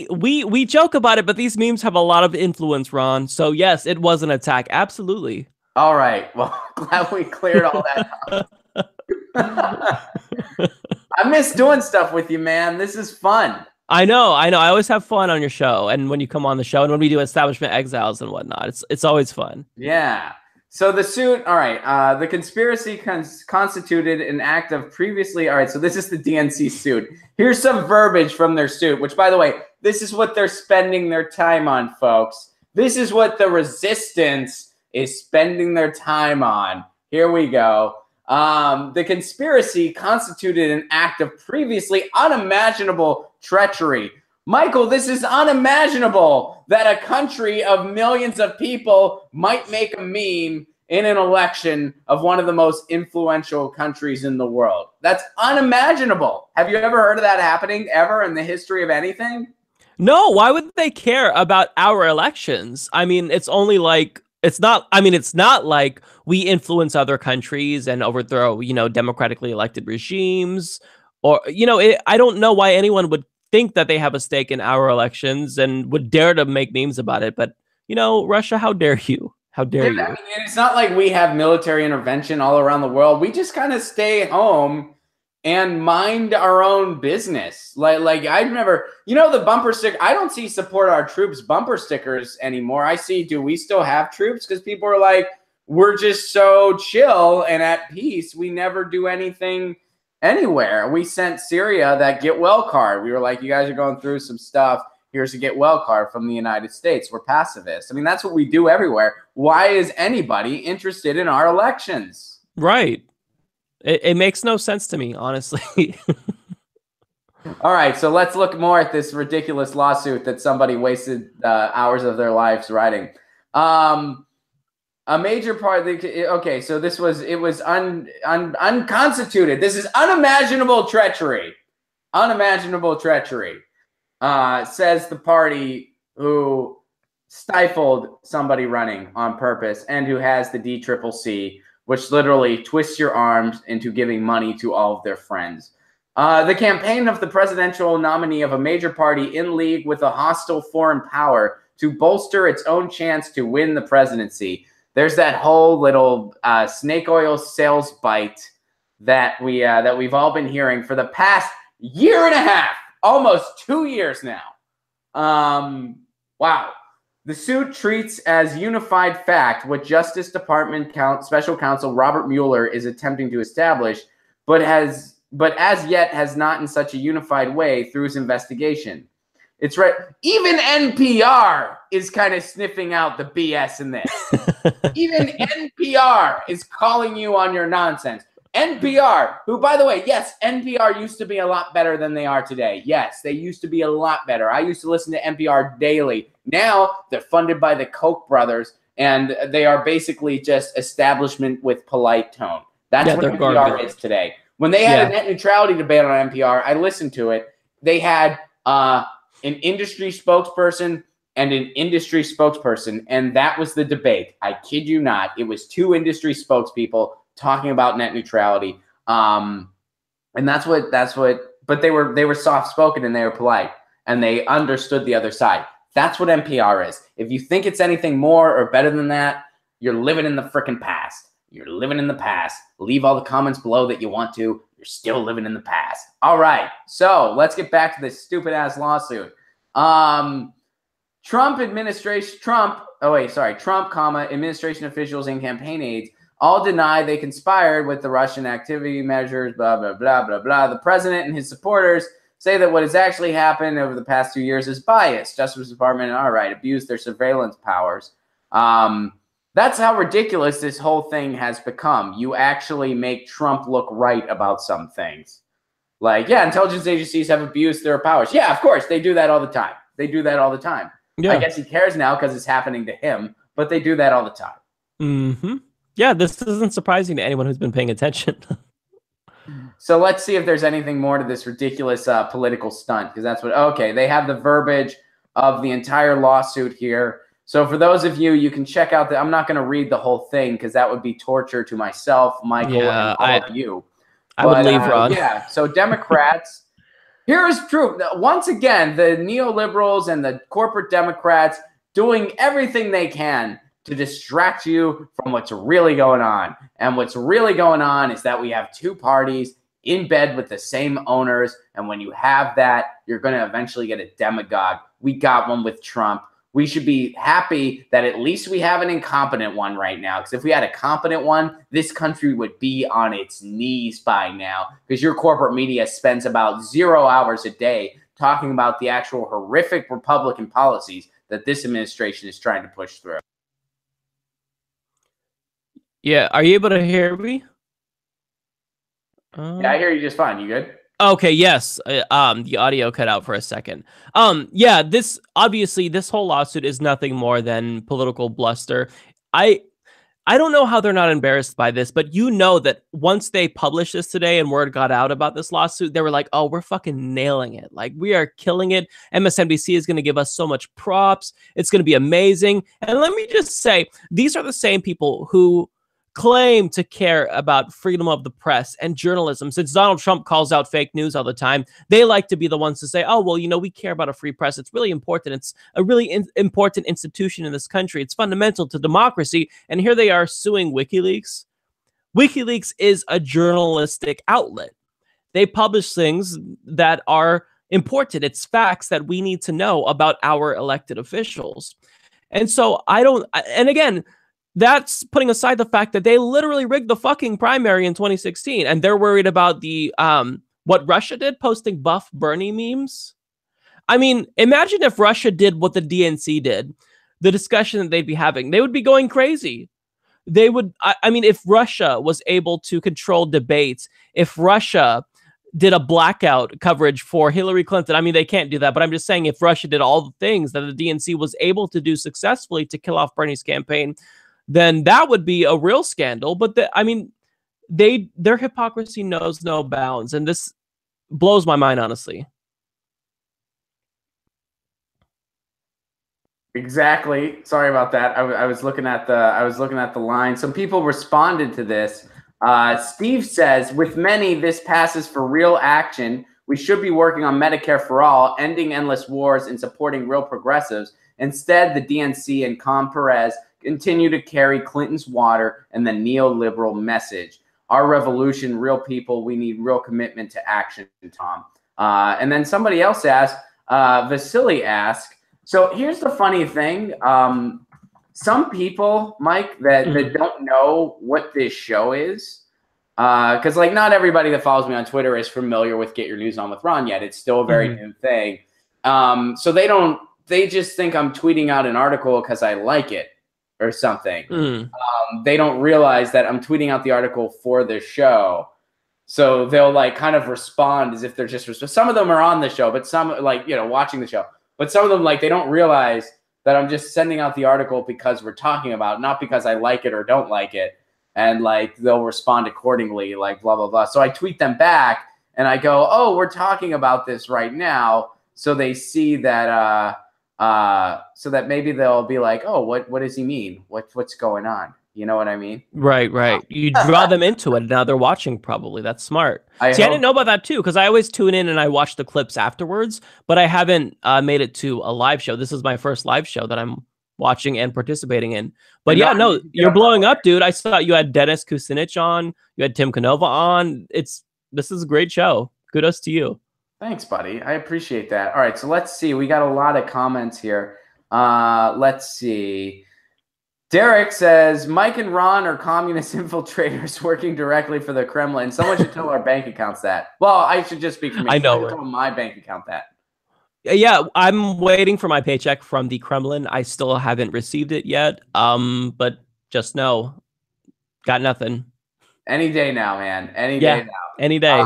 we joke about it, but these memes have a lot of influence, Ron. So yes, it was an attack. Absolutely. All right. Well, glad we cleared all that up. I miss doing stuff with you, man. This is fun. I know. I always have fun on your show, and when you come on the show, and when we do establishment exiles and whatnot, it's always fun. Yeah. So the suit, all right, the conspiracy constituted an act of previously, all right, so this is the DNC suit. Here's some verbiage from their suit, which, by the way, this is what they're spending their time on, folks. This is what the resistance is spending their time on. Here we go. The conspiracy constituted an act of previously unimaginable treachery. Michael, this is unimaginable that a country of millions of people might make a meme in an election of one of the most influential countries in the world. That's unimaginable. Have you ever heard of that happening ever in the history of anything? No, why would they care about our elections? I mean, it's not like we influence other countries and overthrow, democratically elected regimes, or, I don't know why anyone would think that they have a stake in our elections and would dare to make memes about it. But, Russia, how dare you? How dare you? I mean, it's not like we have military intervention all around the world. We just kind of stay home and mind our own business. Like I've never, the bumper sticker, I don't see support our troops bumper stickers anymore. I see, do we still have troops? Because people are like, we're just so chill and at peace. We never do anything anywhere. We sent Syria that get well card. We were like, you guys are going through some stuff. Here's a get well card from the United States. We're pacifists. I mean, that's what we do everywhere. Why is anybody interested in our elections? Right. It makes no sense to me, honestly. All right, so let's look more at this ridiculous lawsuit that somebody wasted hours of their lives writing. A major part of the okay, so it was unconstituted. This is unimaginable treachery. Unimaginable treachery, says the party who stifled somebody running on purpose and who has the DCCC, which literally twists your arms into giving money to all of their friends. The campaign of the presidential nominee of a major party in league with a hostile foreign power to bolster its own chance to win the presidency. There's that whole little snake oil sales bite that we've all been hearing for the past year and a half, almost 2 years now. Wow. The suit treats as unified fact what Justice Department Special Counsel Robert Mueller is attempting to establish, but as yet has not in such a unified way through his investigation. It's right. Even NPR is kind of sniffing out the BS in this. Even NPR is calling you on your nonsense. NPR, who, by the way, yes, NPR used to be a lot better than they are today. Yes, they used to be a lot better. I used to listen to NPR daily. Now they're funded by the Koch brothers, and they are basically just establishment with polite tone. That's what NPR is today. When they had a net neutrality debate on NPR, I listened to it. They had an industry spokesperson and an industry spokesperson, and that was the debate. I kid you not. It was two industry spokespeople talking about net neutrality. And that's what, but they were soft-spoken and they were polite and they understood the other side. That's what NPR is. If you think it's anything more or better than that, you're living in the freaking past. You're living in the past. Leave all the comments below that you want to. You're still living in the past. All right. So let's get back to this stupid-ass lawsuit. Trump, administration officials and campaign aides all deny they conspired with the Russian activity measures, blah, blah, blah, blah, blah. The president and his supporters say that what has actually happened over the past 2 years is bias. Justice Department, all right, abused their surveillance powers. That's how ridiculous this whole thing has become. You actually make Trump look right about some things. Like, yeah, intelligence agencies have abused their powers. Yeah, of course, they do that all the time. They do that all the time. Yeah. I guess he cares now because it's happening to him, but they do that all the time. Mm-hmm. Yeah, this isn't surprising to anyone who's been paying attention. So let's see if there's anything more to this ridiculous political stunt, because that's what, okay, they have the verbiage of the entire lawsuit here. So for those of you, you can check out I'm not going to read the whole thing because that would be torture to myself, Michael, and all of you. I would leave, Ron. Yeah, so Democrats, here is true. Once again, the neoliberals and the corporate Democrats doing everything they can to distract you from what's really going on. And what's really going on is that we have two parties in bed with the same owners. And when you have that, you're going to eventually get a demagogue. We got one with Trump. We should be happy that at least we have an incompetent one right now. Because if we had a competent one, this country would be on its knees by now. Because your corporate media spends about 0 hours a day talking about the actual horrific Republican policies that this administration is trying to push through. Yeah, are you able to hear me? Yeah, I hear you just fine. You good? Okay, yes. The audio cut out for a second. Yeah, this whole lawsuit is nothing more than political bluster. I don't know how they're not embarrassed by this, but you know that once they published this today and word got out about this lawsuit, they were like, oh, we're fucking nailing it. Like, we are killing it. MSNBC is going to give us so much props. It's going to be amazing. And let me just say, these are the same people who claim to care about freedom of the press and journalism. Since Donald Trump calls out fake news all the time, they like to be the ones to say, oh, well, you know, we care about a free press. It's really important. It's a really important institution in this country. It's fundamental to democracy. And here they are suing WikiLeaks. WikiLeaks is a journalistic outlet. They publish things that are important. It's facts that we need to know about our elected officials. And so and again, that's putting aside the fact that they literally rigged the fucking primary in 2016, and they're worried about the what Russia did, posting buff Bernie memes. I mean, imagine if Russia did what the DNC did, the discussion that they'd be having. They would be going crazy. They would, I mean, if Russia was able to control debates, if Russia did a blackout coverage for Hillary Clinton, I mean, they can't do that, but I'm just saying if Russia did all the things that the DNC was able to do successfully to kill off Bernie's campaign, then that would be a real scandal. But I mean, their hypocrisy knows no bounds, and this blows my mind, honestly. Exactly. Sorry about that. I was looking at the line. Some people responded to this. Steve says, with many, this passes for real action. We should be working on Medicare for all, ending endless wars, and supporting real progressives. Instead, the DNC and Con Perez continue to carry Clinton's water and the neoliberal message. Our revolution, real people, we need real commitment to action, Tom. And then somebody else asked, Vasily asked, so here's the funny thing. Some people, Mike, that don't know what this show is, because like not everybody that follows me on Twitter is familiar with Get Your News On with Ron yet. It's still a very new thing. So they just think I'm tweeting out an article because I like it or something. They don't realize that I'm tweeting out the article for the show. So they'll like kind of respond as if they're just, some of them are on the show, but some like, you know, watching the show, but some of them like, they don't realize that I'm just sending out the article because we're talking about, not because I like it or don't like it. And like, they'll respond accordingly, like blah, blah, blah. So I tweet them back and I go, oh, we're talking about this right now. So they see that, so that maybe they'll be like, oh, what does he mean? What's going on? You know what I mean? Right. You draw them into it. Now they're watching probably. That's smart. I didn't know about that too, because I always tune in and I watch the clips afterwards, but I haven't made it to a live show. This is my first live show that I'm watching and participating in. But yeah, no, you're blowing up, dude. I saw you had Dennis Kucinich on. You had Tim Canova on. This is a great show. Kudos to you. Thanks, buddy. I appreciate that. All right, so let's see. We got a lot of comments here. Let's see. Derek says, Mike and Ron are communist infiltrators working directly for the Kremlin. Someone should tell our bank accounts that. Well, I should just speak for me. I know. I should tell my bank account that. Yeah, I'm waiting for my paycheck from the Kremlin. I still haven't received it yet. But just know, got nothing. Any day now, man. Any day now. Any day.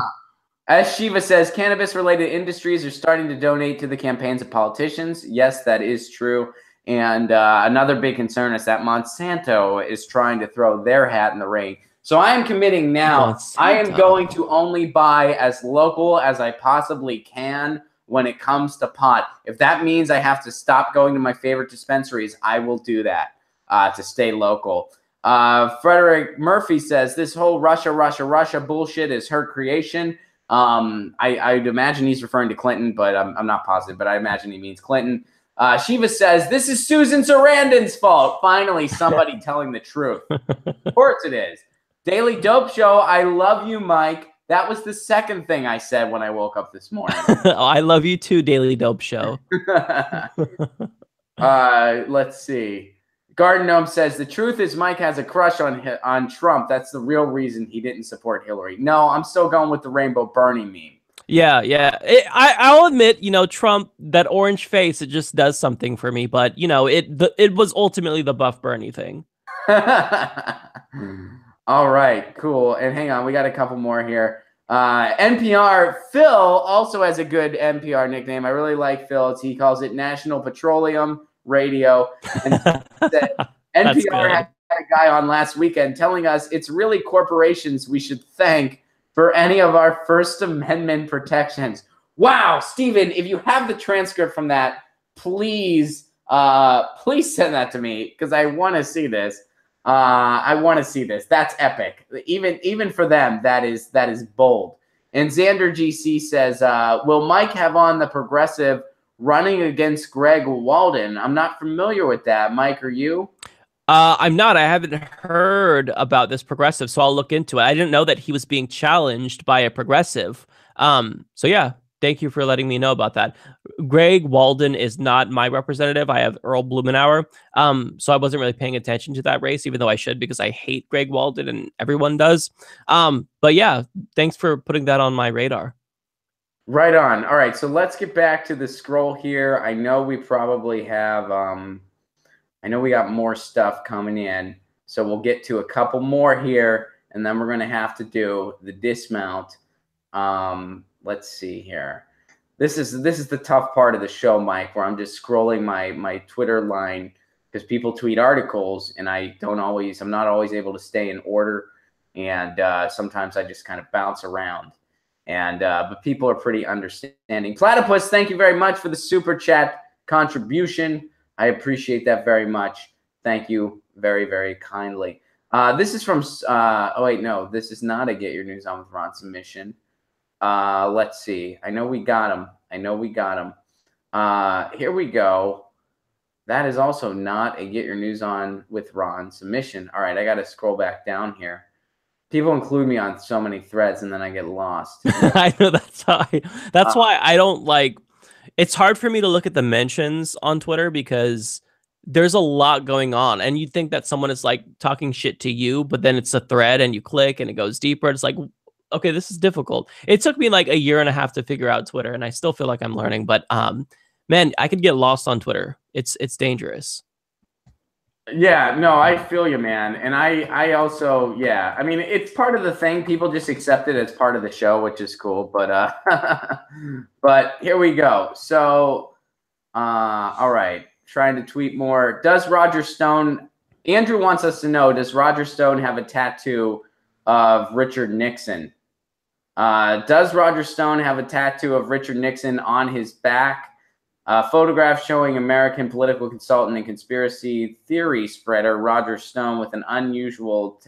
As Shiva says, cannabis-related industries are starting to donate to the campaigns of politicians. Yes, that is true. And another big concern is that Monsanto is trying to throw their hat in the ring. So I am committing now. Monsanto. I am going to only buy as local as I possibly can when it comes to pot. If that means I have to stop going to my favorite dispensaries, I will do that to stay local. Frederick Murphy says, this whole Russia bullshit is her creation. I'd imagine he's referring to Clinton, but I'm not positive, but I imagine he means Clinton. Shiva says, this is Susan Sarandon's fault. Finally, somebody telling the truth. Of course it is. Daily Dope Show, I love you, Mike. That was the second thing I said when I woke up this morning. Oh, I love you too, Daily Dope Show. Let's see. Garden Gnome says, the truth is Mike has a crush on Trump. That's the real reason he didn't support Hillary. No, I'm still going with the Rainbow Bernie meme. Yeah. I'll admit, Trump, that orange face, it just does something for me. But, it was ultimately the Buff Bernie thing. All right, cool. And hang on, we got a couple more here. NPR, Phil also has a good NPR nickname. I really like Phil. He calls it National Petroleum Radio. And NPR had a guy on last weekend telling us it's really corporations we should thank for any of our First Amendment protections. Wow, Stephen, if you have the transcript from that, please send that to me because I want to see this. I want to see this. That's epic. Even for them, that is bold. And Xander GC says, will Mike have on the progressive running against Greg Walden? I'm not familiar with that. Mike, are you? I'm not. I haven't heard about this progressive, so I'll look into it. I didn't know that he was being challenged by a progressive. So yeah, thank you for letting me know about that. Greg Walden is not my representative. I have Earl Blumenauer. So I wasn't really paying attention to that race, even though I should, because I hate Greg Walden and everyone does. But yeah, thanks for putting that on my radar. Right on. All right, so let's get back to the scroll here. I know we probably have, I know we got more stuff coming in, so we'll get to a couple more here, and then we're going to have to do the dismount. Let's see here. This is the tough part of the show, Mike, where I'm just scrolling my Twitter line because people tweet articles, and I'm not always able to stay in order, and sometimes I just kind of bounce around. And but people are pretty understanding. Platypus, thank you very much for the super chat contribution. I appreciate that very much. Thank you very, very kindly. This is from, oh wait, no, this is not a Get Your News On With Ron submission. Let's see. I know we got him. Here we go. That is also not a Get Your News On With Ron submission. All right, I got to scroll back down here. People include me on so many threads and then I get lost. I know that's why I don't like. It's hard for me to look at the mentions on Twitter because there's a lot going on, and you'd think that someone is like talking shit to you, but then it's a thread and you click and it goes deeper. It's like, okay, this is difficult. It took me like a year and a half to figure out Twitter, and I still feel like I'm learning. But man, I could get lost on Twitter. It's dangerous. Yeah, no, I feel you, man. And I also, yeah, I mean, it's part of the thing. People just accept it as part of the show, which is cool. But but here we go. So, all right, trying to tweet more. Does Roger Stone, Andrew wants us to know, does Roger Stone have a tattoo of Richard Nixon? Does Roger Stone have a tattoo of Richard Nixon on his back? Photograph showing American political consultant and conspiracy theory spreader Roger Stone with an unusual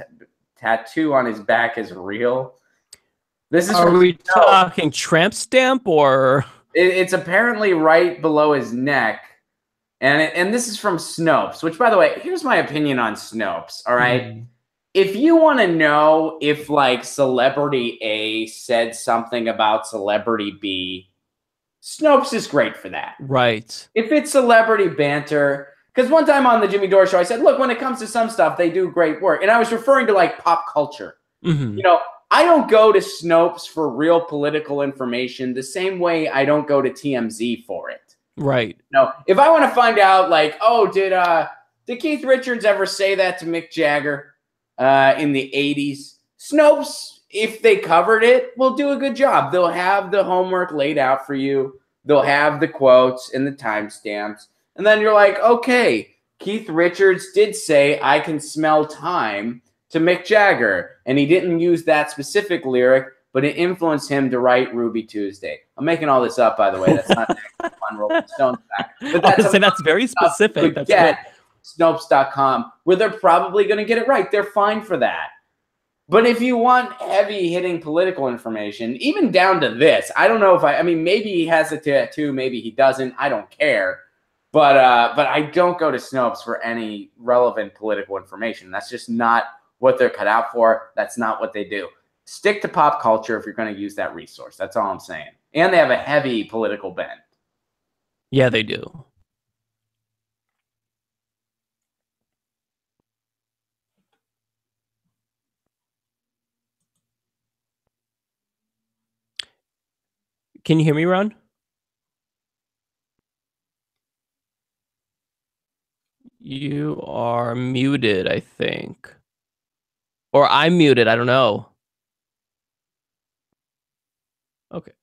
tattoo on his back is real. This is. Are we talking tramp stamp or? It's apparently right below his neck, and this is from Snopes. Which, by the way, here's my opinion on Snopes. All right, if you want to know if like celebrity A said something about celebrity B, Snopes is great for that. Right. If it's celebrity banter, Because one time on the Jimmy Dore show, I said, look, when it comes to some stuff, they do great work. And I was referring to like pop culture. Mm-hmm. You know, I don't go to Snopes for real political information the same way I don't go to TMZ for it. Right. No, if I want to find out, like, oh, did Keith Richards ever say that to Mick Jagger in the 80s? Snopes, if they covered it, will do a good job. They'll have the homework laid out for you. They'll have the quotes and the timestamps. And then you're like, okay, Keith Richards did say, I can smell time to Mick Jagger. And he didn't use that specific lyric, but it influenced him to write Ruby Tuesday. I'm making all this up, by the way. That's not on Rolling Stone's back. But that's very specific. That's good. Snopes.com, where they're probably going to get it right. They're fine for that. But if you want heavy-hitting political information, even down to this, I don't know if I mean, maybe he has a tattoo, maybe he doesn't. I don't care. But I don't go to Snopes for any relevant political information. That's just not what they're cut out for. That's not what they do. Stick to pop culture if you're going to use that resource. That's all I'm saying. And they have a heavy political bent. Yeah, they do. Can you hear me, Ron? You are muted, I think. Or I'm muted, I don't know. Okay.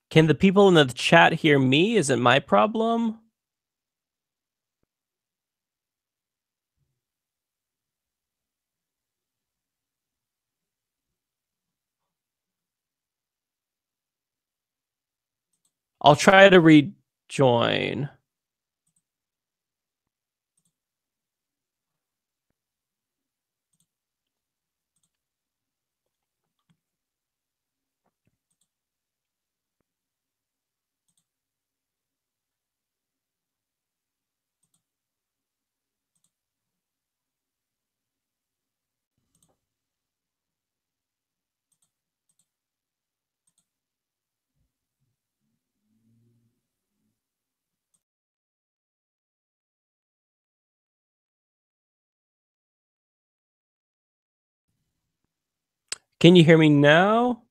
Can the people in the chat hear me? Is it my problem? I'll try to rejoin. Can you hear me now?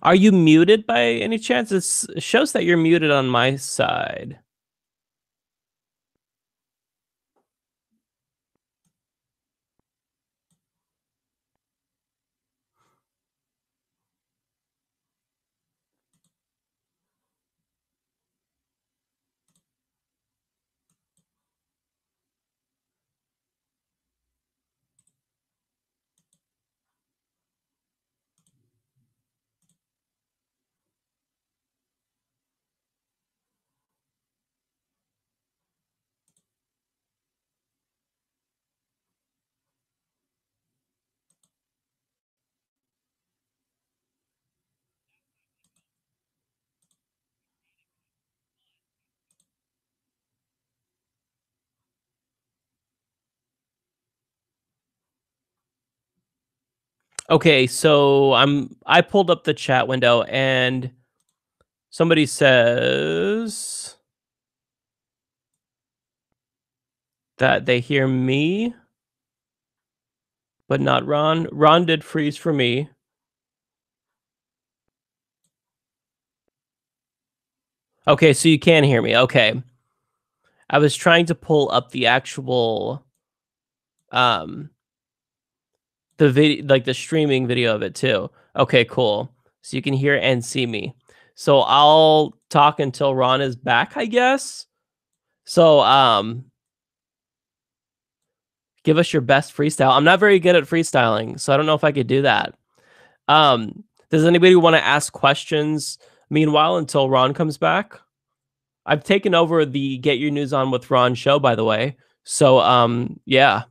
Are you muted by any chance? It shows that you're muted on my side. Okay, so I pulled up the chat window and somebody says that they hear me, but not Ron. Ron did freeze for me. Okay, so you can hear me. Okay. I was trying to pull up the actual the video, like the streaming video of it too. Okay, cool. So you can hear and see me. So I'll talk until Ron is back, I guess. So give us your best freestyle. I'm not very good at freestyling, so I don't know if I could do that. Does anybody want to ask questions meanwhile until Ron comes back? I've taken over the Get Your News On with Ron show, by the way. So yeah.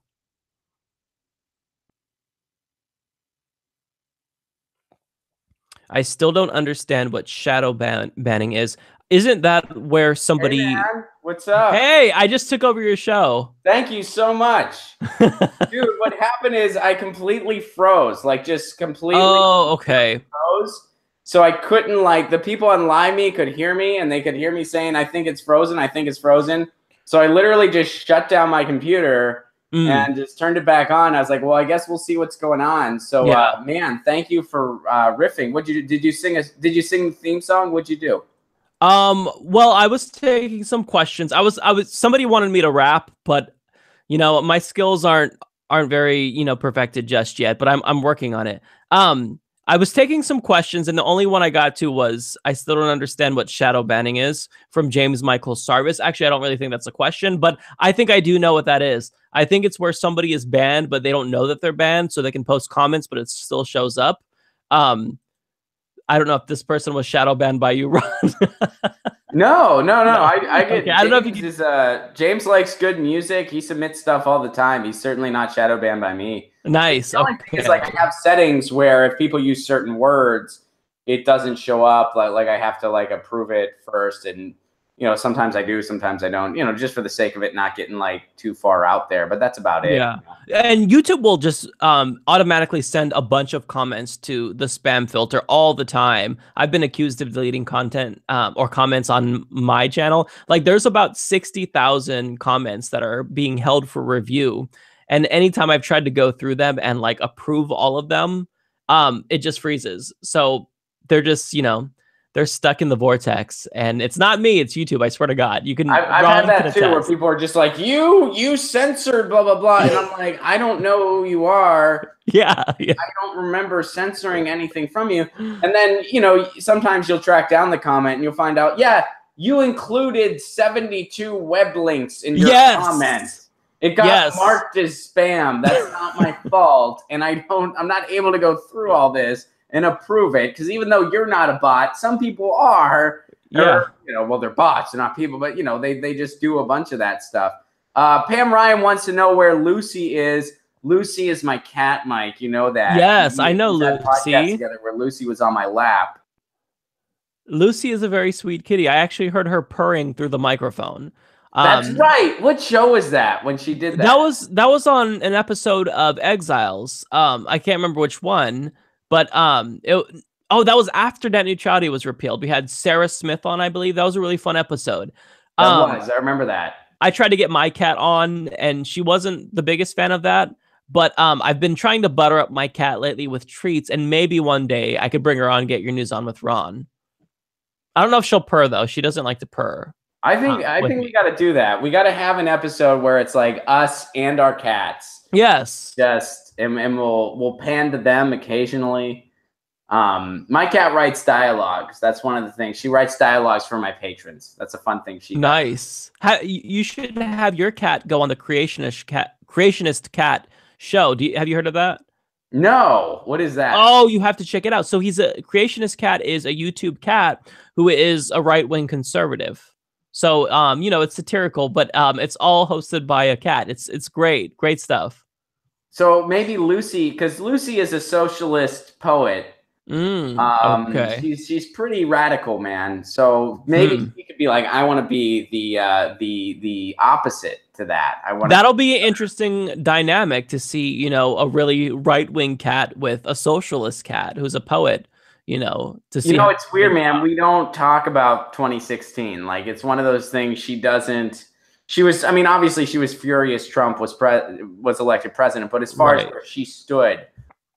I still don't understand what shadow banning is. Isn't that where Hey somebody? man, what's up? Hey, I just took over your show. Thank you so much. Dude, what happened is I completely froze, like just completely Oh, okay. froze. So I couldn't like the people online me could hear me and they could hear me saying I think it's frozen, I think it's frozen. So I literally just shut down my computer and just turned it back on. I was like, well, I guess we'll see what's going on. So Yeah. man, thank you for riffing. What did you sing the theme song? What'd you do? Well, I was taking some questions. Somebody wanted me to rap, but you know, my skills aren't very, you know, perfected just yet, but I'm working on it. I was taking some questions, and the only one I got to was I still don't understand what shadow banning is from James Michael Sarvis. Actually, I don't really think that's a question, but I think I do know what that is. I think it's where somebody is banned, but they don't know that they're banned, so they can post comments, but it still shows up. Um, I don't know if this person was shadow banned by you, Ron. No. No. I Okay. get I don't know if you James is James likes good music. He submits stuff all the time. He's certainly not shadow banned by me. Nice. The only thing is Okay. like I have settings where if people use certain words, it doesn't show up. Like I have to like approve it first, and you know sometimes I do, sometimes I don't. You know, just for the sake of it not getting like too far out there. But that's about it. Yeah. And YouTube will just automatically send a bunch of comments to the spam filter all the time. I've been accused of deleting content or comments on my channel. Like there's about 60,000 comments that are being held for review. And anytime I've tried to go through them and like approve all of them, it just freezes. So they're just, you know, they're stuck in the vortex. And it's not me, it's YouTube. I swear to God. You can I've Ron had can that too, where attest. people are just like, you censored blah blah blah, and I'm like, I don't know who you are. Yeah. I don't remember censoring anything from you. And then, you know, sometimes you'll track down the comment and you'll find out, yeah, you included 72 web links in your comment. It got marked as spam. That's not my fault. And I'm not able to go through all this and approve it. Because even though you're not a bot, some people are. Yeah. Or, you know, well, they're bots, they're not people, but you know, they just do a bunch of that stuff. Pam Ryan wants to know where Lucy is. Lucy is my cat, Mike. You know that. Yes, I know we had Lucy. podcast together where Lucy was on my lap. Lucy is a very sweet kitty. I actually heard her purring through the microphone. That's right. What show was that when she did that? That was on an episode of Exiles. I can't remember which one, but that was after net neutrality was repealed. We had Sarah Smith on, I believe. That was a really fun episode. I remember that. I tried to get my cat on, and she wasn't the biggest fan of that. But I've been trying to butter up my cat lately with treats, and maybe one day I could bring her on Get Your News On with Ron. I don't know if she'll purr though. She doesn't like to purr. I think we got to do that. We got to have an episode where it's like us and our cats. Yes. And we'll pan to them occasionally. My cat writes dialogues. That's one of the things. She writes dialogues for my patrons. That's a fun thing she does. Nice. You should have your cat go on the Creationist Cat show. Have you heard of that? No. What is that? Oh, you have to check it out. So Creationist Cat is a YouTube cat who is a right-wing conservative. So you know, it's satirical, but it's all hosted by a cat. It's great. Great stuff. So maybe Lucy, because Lucy is a socialist poet. Okay. She's pretty radical, man. So maybe she could be like, I want to be the opposite to that. That'll be an interesting dynamic to see, you know, a really right-wing cat with a socialist cat who's a poet, you know, to see. You know, it's weird, man. We don't talk about 2016. Like, it's one of those things she doesn't. She was, I mean, obviously she was furious Trump was elected president, but as far as where she stood,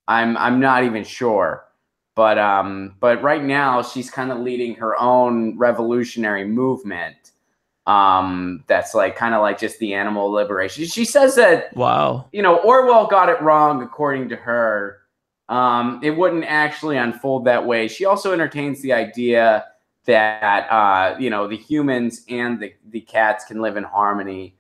I'm not even sure. But right now she's kind of leading her own revolutionary movement. That's like kind of like just the animal liberation. She says that, wow, you know, Orwell got it wrong according to her. It wouldn't actually unfold that way. She also entertains the idea that you know, the humans and the cats can live in harmony.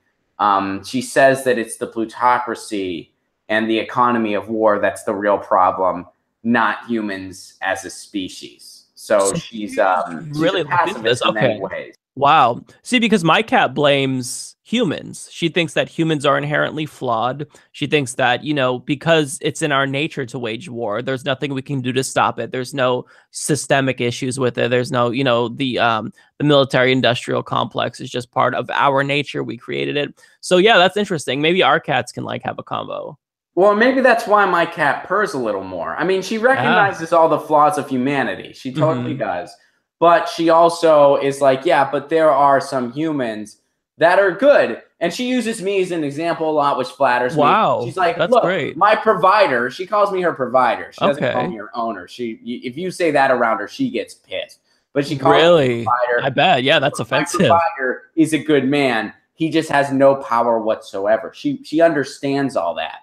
She says that it's the plutocracy and the economy of war that's the real problem, not humans as a species. So she's really a pacifist in many ways. Wow. See, because my cat blames humans. She thinks that humans are inherently flawed. She thinks that, because it's in our nature to wage war, there's nothing we can do to stop it. There's no systemic issues with it. There's no, the military industrial complex is just part of our nature. We created it. So yeah, that's interesting. Maybe our cats can like have a combo. Well, maybe that's why my cat purrs a little more. I mean, she Ah. recognizes all the flaws of humanity. She totally Hmm. does. But she also is like, yeah, but there are some humans that are good. And she uses me as an example a lot, which flatters me. Wow. She's like, That's look, great. my provider, she calls me her provider. She doesn't call Okay. me her owner. If you say that around her, she gets pissed. But she calls me Really? I provider. bet. Yeah, that's My offensive. provider is a good man. He just has no power whatsoever. She understands all that.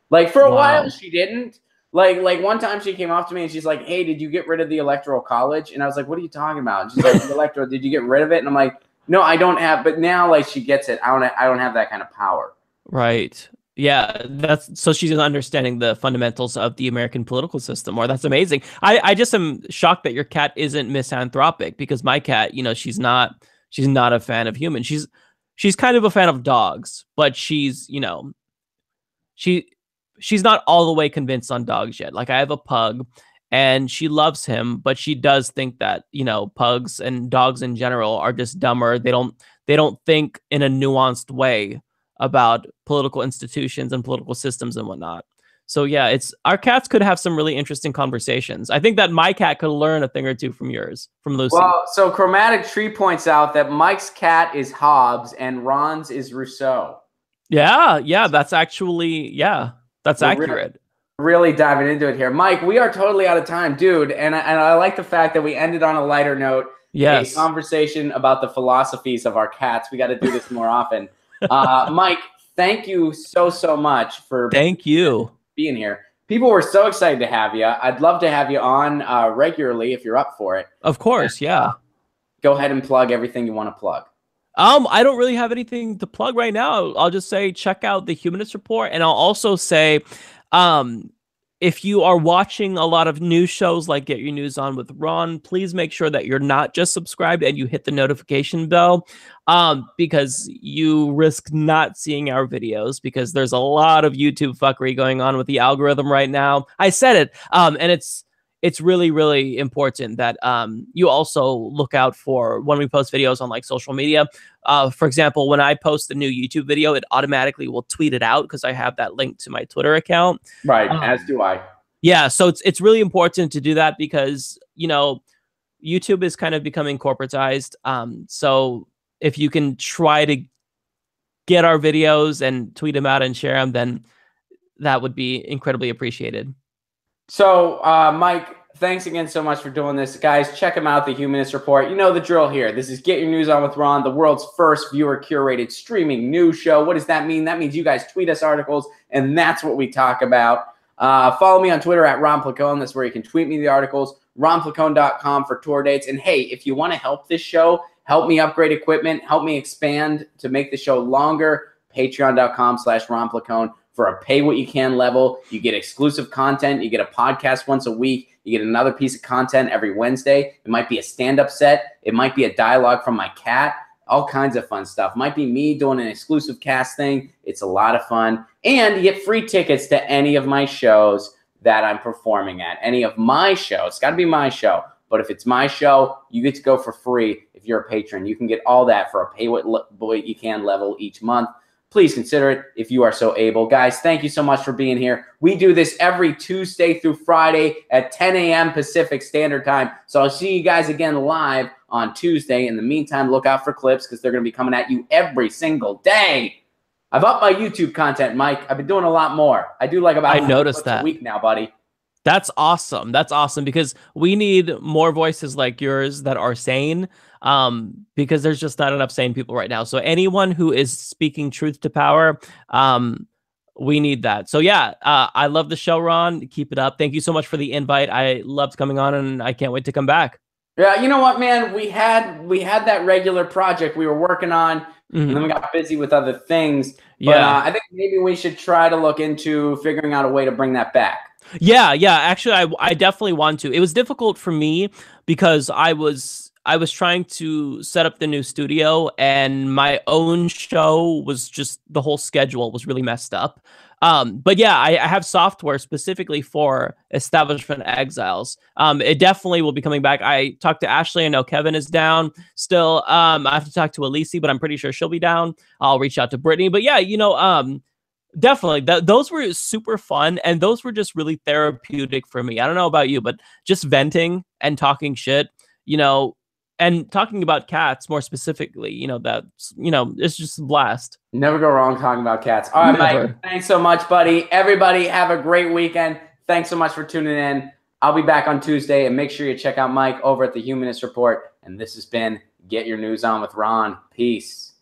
Like for a while, Wow. she didn't. Like one time she came up to me and she's like, "Hey, did you get rid of the electoral college?" And I was like, "What are you talking about?" And she's like, "The electoral, did you get rid of it?" And I'm like, "No, I don't have." But now, like, she gets it. I don't have that kind of power. Right. Yeah, that's so she's understanding the fundamentals of the American political system. Or that's amazing. I just am shocked that your cat isn't misanthropic because my cat, she's not a fan of humans. She's kind of a fan of dogs, but she she's not all the way convinced on dogs yet. Like I have a pug and she loves him, but she does think that, pugs and dogs in general are just dumber. They don't think in a nuanced way about political institutions and political systems and whatnot. So yeah, it's our cats could have some really interesting conversations. I think that my cat could learn a thing or two from yours, from Lucy. Well, so Chromatic Tree points out that Mike's cat is Hobbes and Ron's is Rousseau. Yeah, yeah, that's We're really accurate. really diving into it here. Mike, we are totally out of time, dude. And I like the fact that we ended on a lighter note, a Yes. conversation about the philosophies of our cats. We got to do this more often. Mike, thank you so much for Thank you. being here. People were so excited to have you. I'd love to have you on regularly if you're up for it. Of course, yeah. Go ahead and plug everything you want to plug. I don't really have anything to plug right now. I'll just say check out the Humanist Report, and I'll also say, um, if you are watching a lot of news shows like Get Your News On with Ron, please make sure that you're not just subscribed and you hit the notification bell, because you risk not seeing our videos because there's a lot of YouTube fuckery going on with the algorithm right now. I said it, and it's really, really important that you also look out for when we post videos on like social media. For example, when I post a new YouTube video, it automatically will tweet it out because I have that link to my Twitter account. Right, as do I. Yeah, so it's really important to do that because YouTube is kind of becoming corporatized. So if you can try to get our videos and tweet them out and share them, then that would be incredibly appreciated. So, Mike, thanks again so much for doing this. Guys, check him out, the Humanist Report. You know the drill here. This is Get Your News On with Ron, the world's first viewer-curated streaming news show. What does that mean? That means you guys tweet us articles, and that's what we talk about. Follow me on Twitter at Ron Placone. That's where you can tweet me the articles. RonPlacone.com for tour dates. And hey, if you want to help this show, help me upgrade equipment, help me expand to make the show longer, Patreon.com/Ron Placone. For a pay what you can level, you get exclusive content. You get a podcast once a week. You get another piece of content every Wednesday. It might be a stand-up set. It might be a dialogue from my cat. All kinds of fun stuff. Might be me doing an exclusive cast thing. It's a lot of fun. And you get free tickets to any of my shows that I'm performing at. Any of my shows. It's got to be my show. But if it's my show, you get to go for free if you're a patron. You can get all that for a pay what you can level each month. Please consider it if you are so able. Guys, thank you so much for being here. We do this every Tuesday through Friday at 10 a.m. Pacific Standard Time. So I'll see you guys again live on Tuesday. In the meantime, look out for clips because they're going to be coming at you every single day. I've upped my YouTube content, Mike. I've been doing a lot more. I do like about I noticed clips that. a week now, buddy. That's awesome. That's awesome because we need more voices like yours that are sane, because there's just not enough sane people right now. So anyone who is speaking truth to power, we need that. So yeah, I love the show, Ron. Keep it up. Thank you so much for the invite. I loved coming on and I can't wait to come back. Yeah, you know what, man? We had that regular project we were working on, and then we got busy with other things. But Yeah. I think maybe we should try to look into figuring out a way to bring that back. Yeah. Actually, I definitely want to. It was difficult for me because I was trying to set up the new studio, and my own show was just, the whole schedule was really messed up. But yeah, I have software specifically for establishment exiles. It definitely will be coming back. I talked to Ashley. I know Kevin is down still. I have to talk to Elise, but I'm pretty sure she'll be down. I'll reach out to Brittany. But yeah, definitely those were super fun, and those were just really therapeutic for me. I don't know about you, but just venting and talking shit, and talking about cats more specifically, that's, it's just a blast. Never go wrong talking about cats. All right, Never. Mike, thanks so much, buddy. Everybody have a great weekend. Thanks so much for tuning in. I'll be back on Tuesday, and make sure you check out Mike over at the Humanist Report. And this has been Get Your News On with Ron. Peace.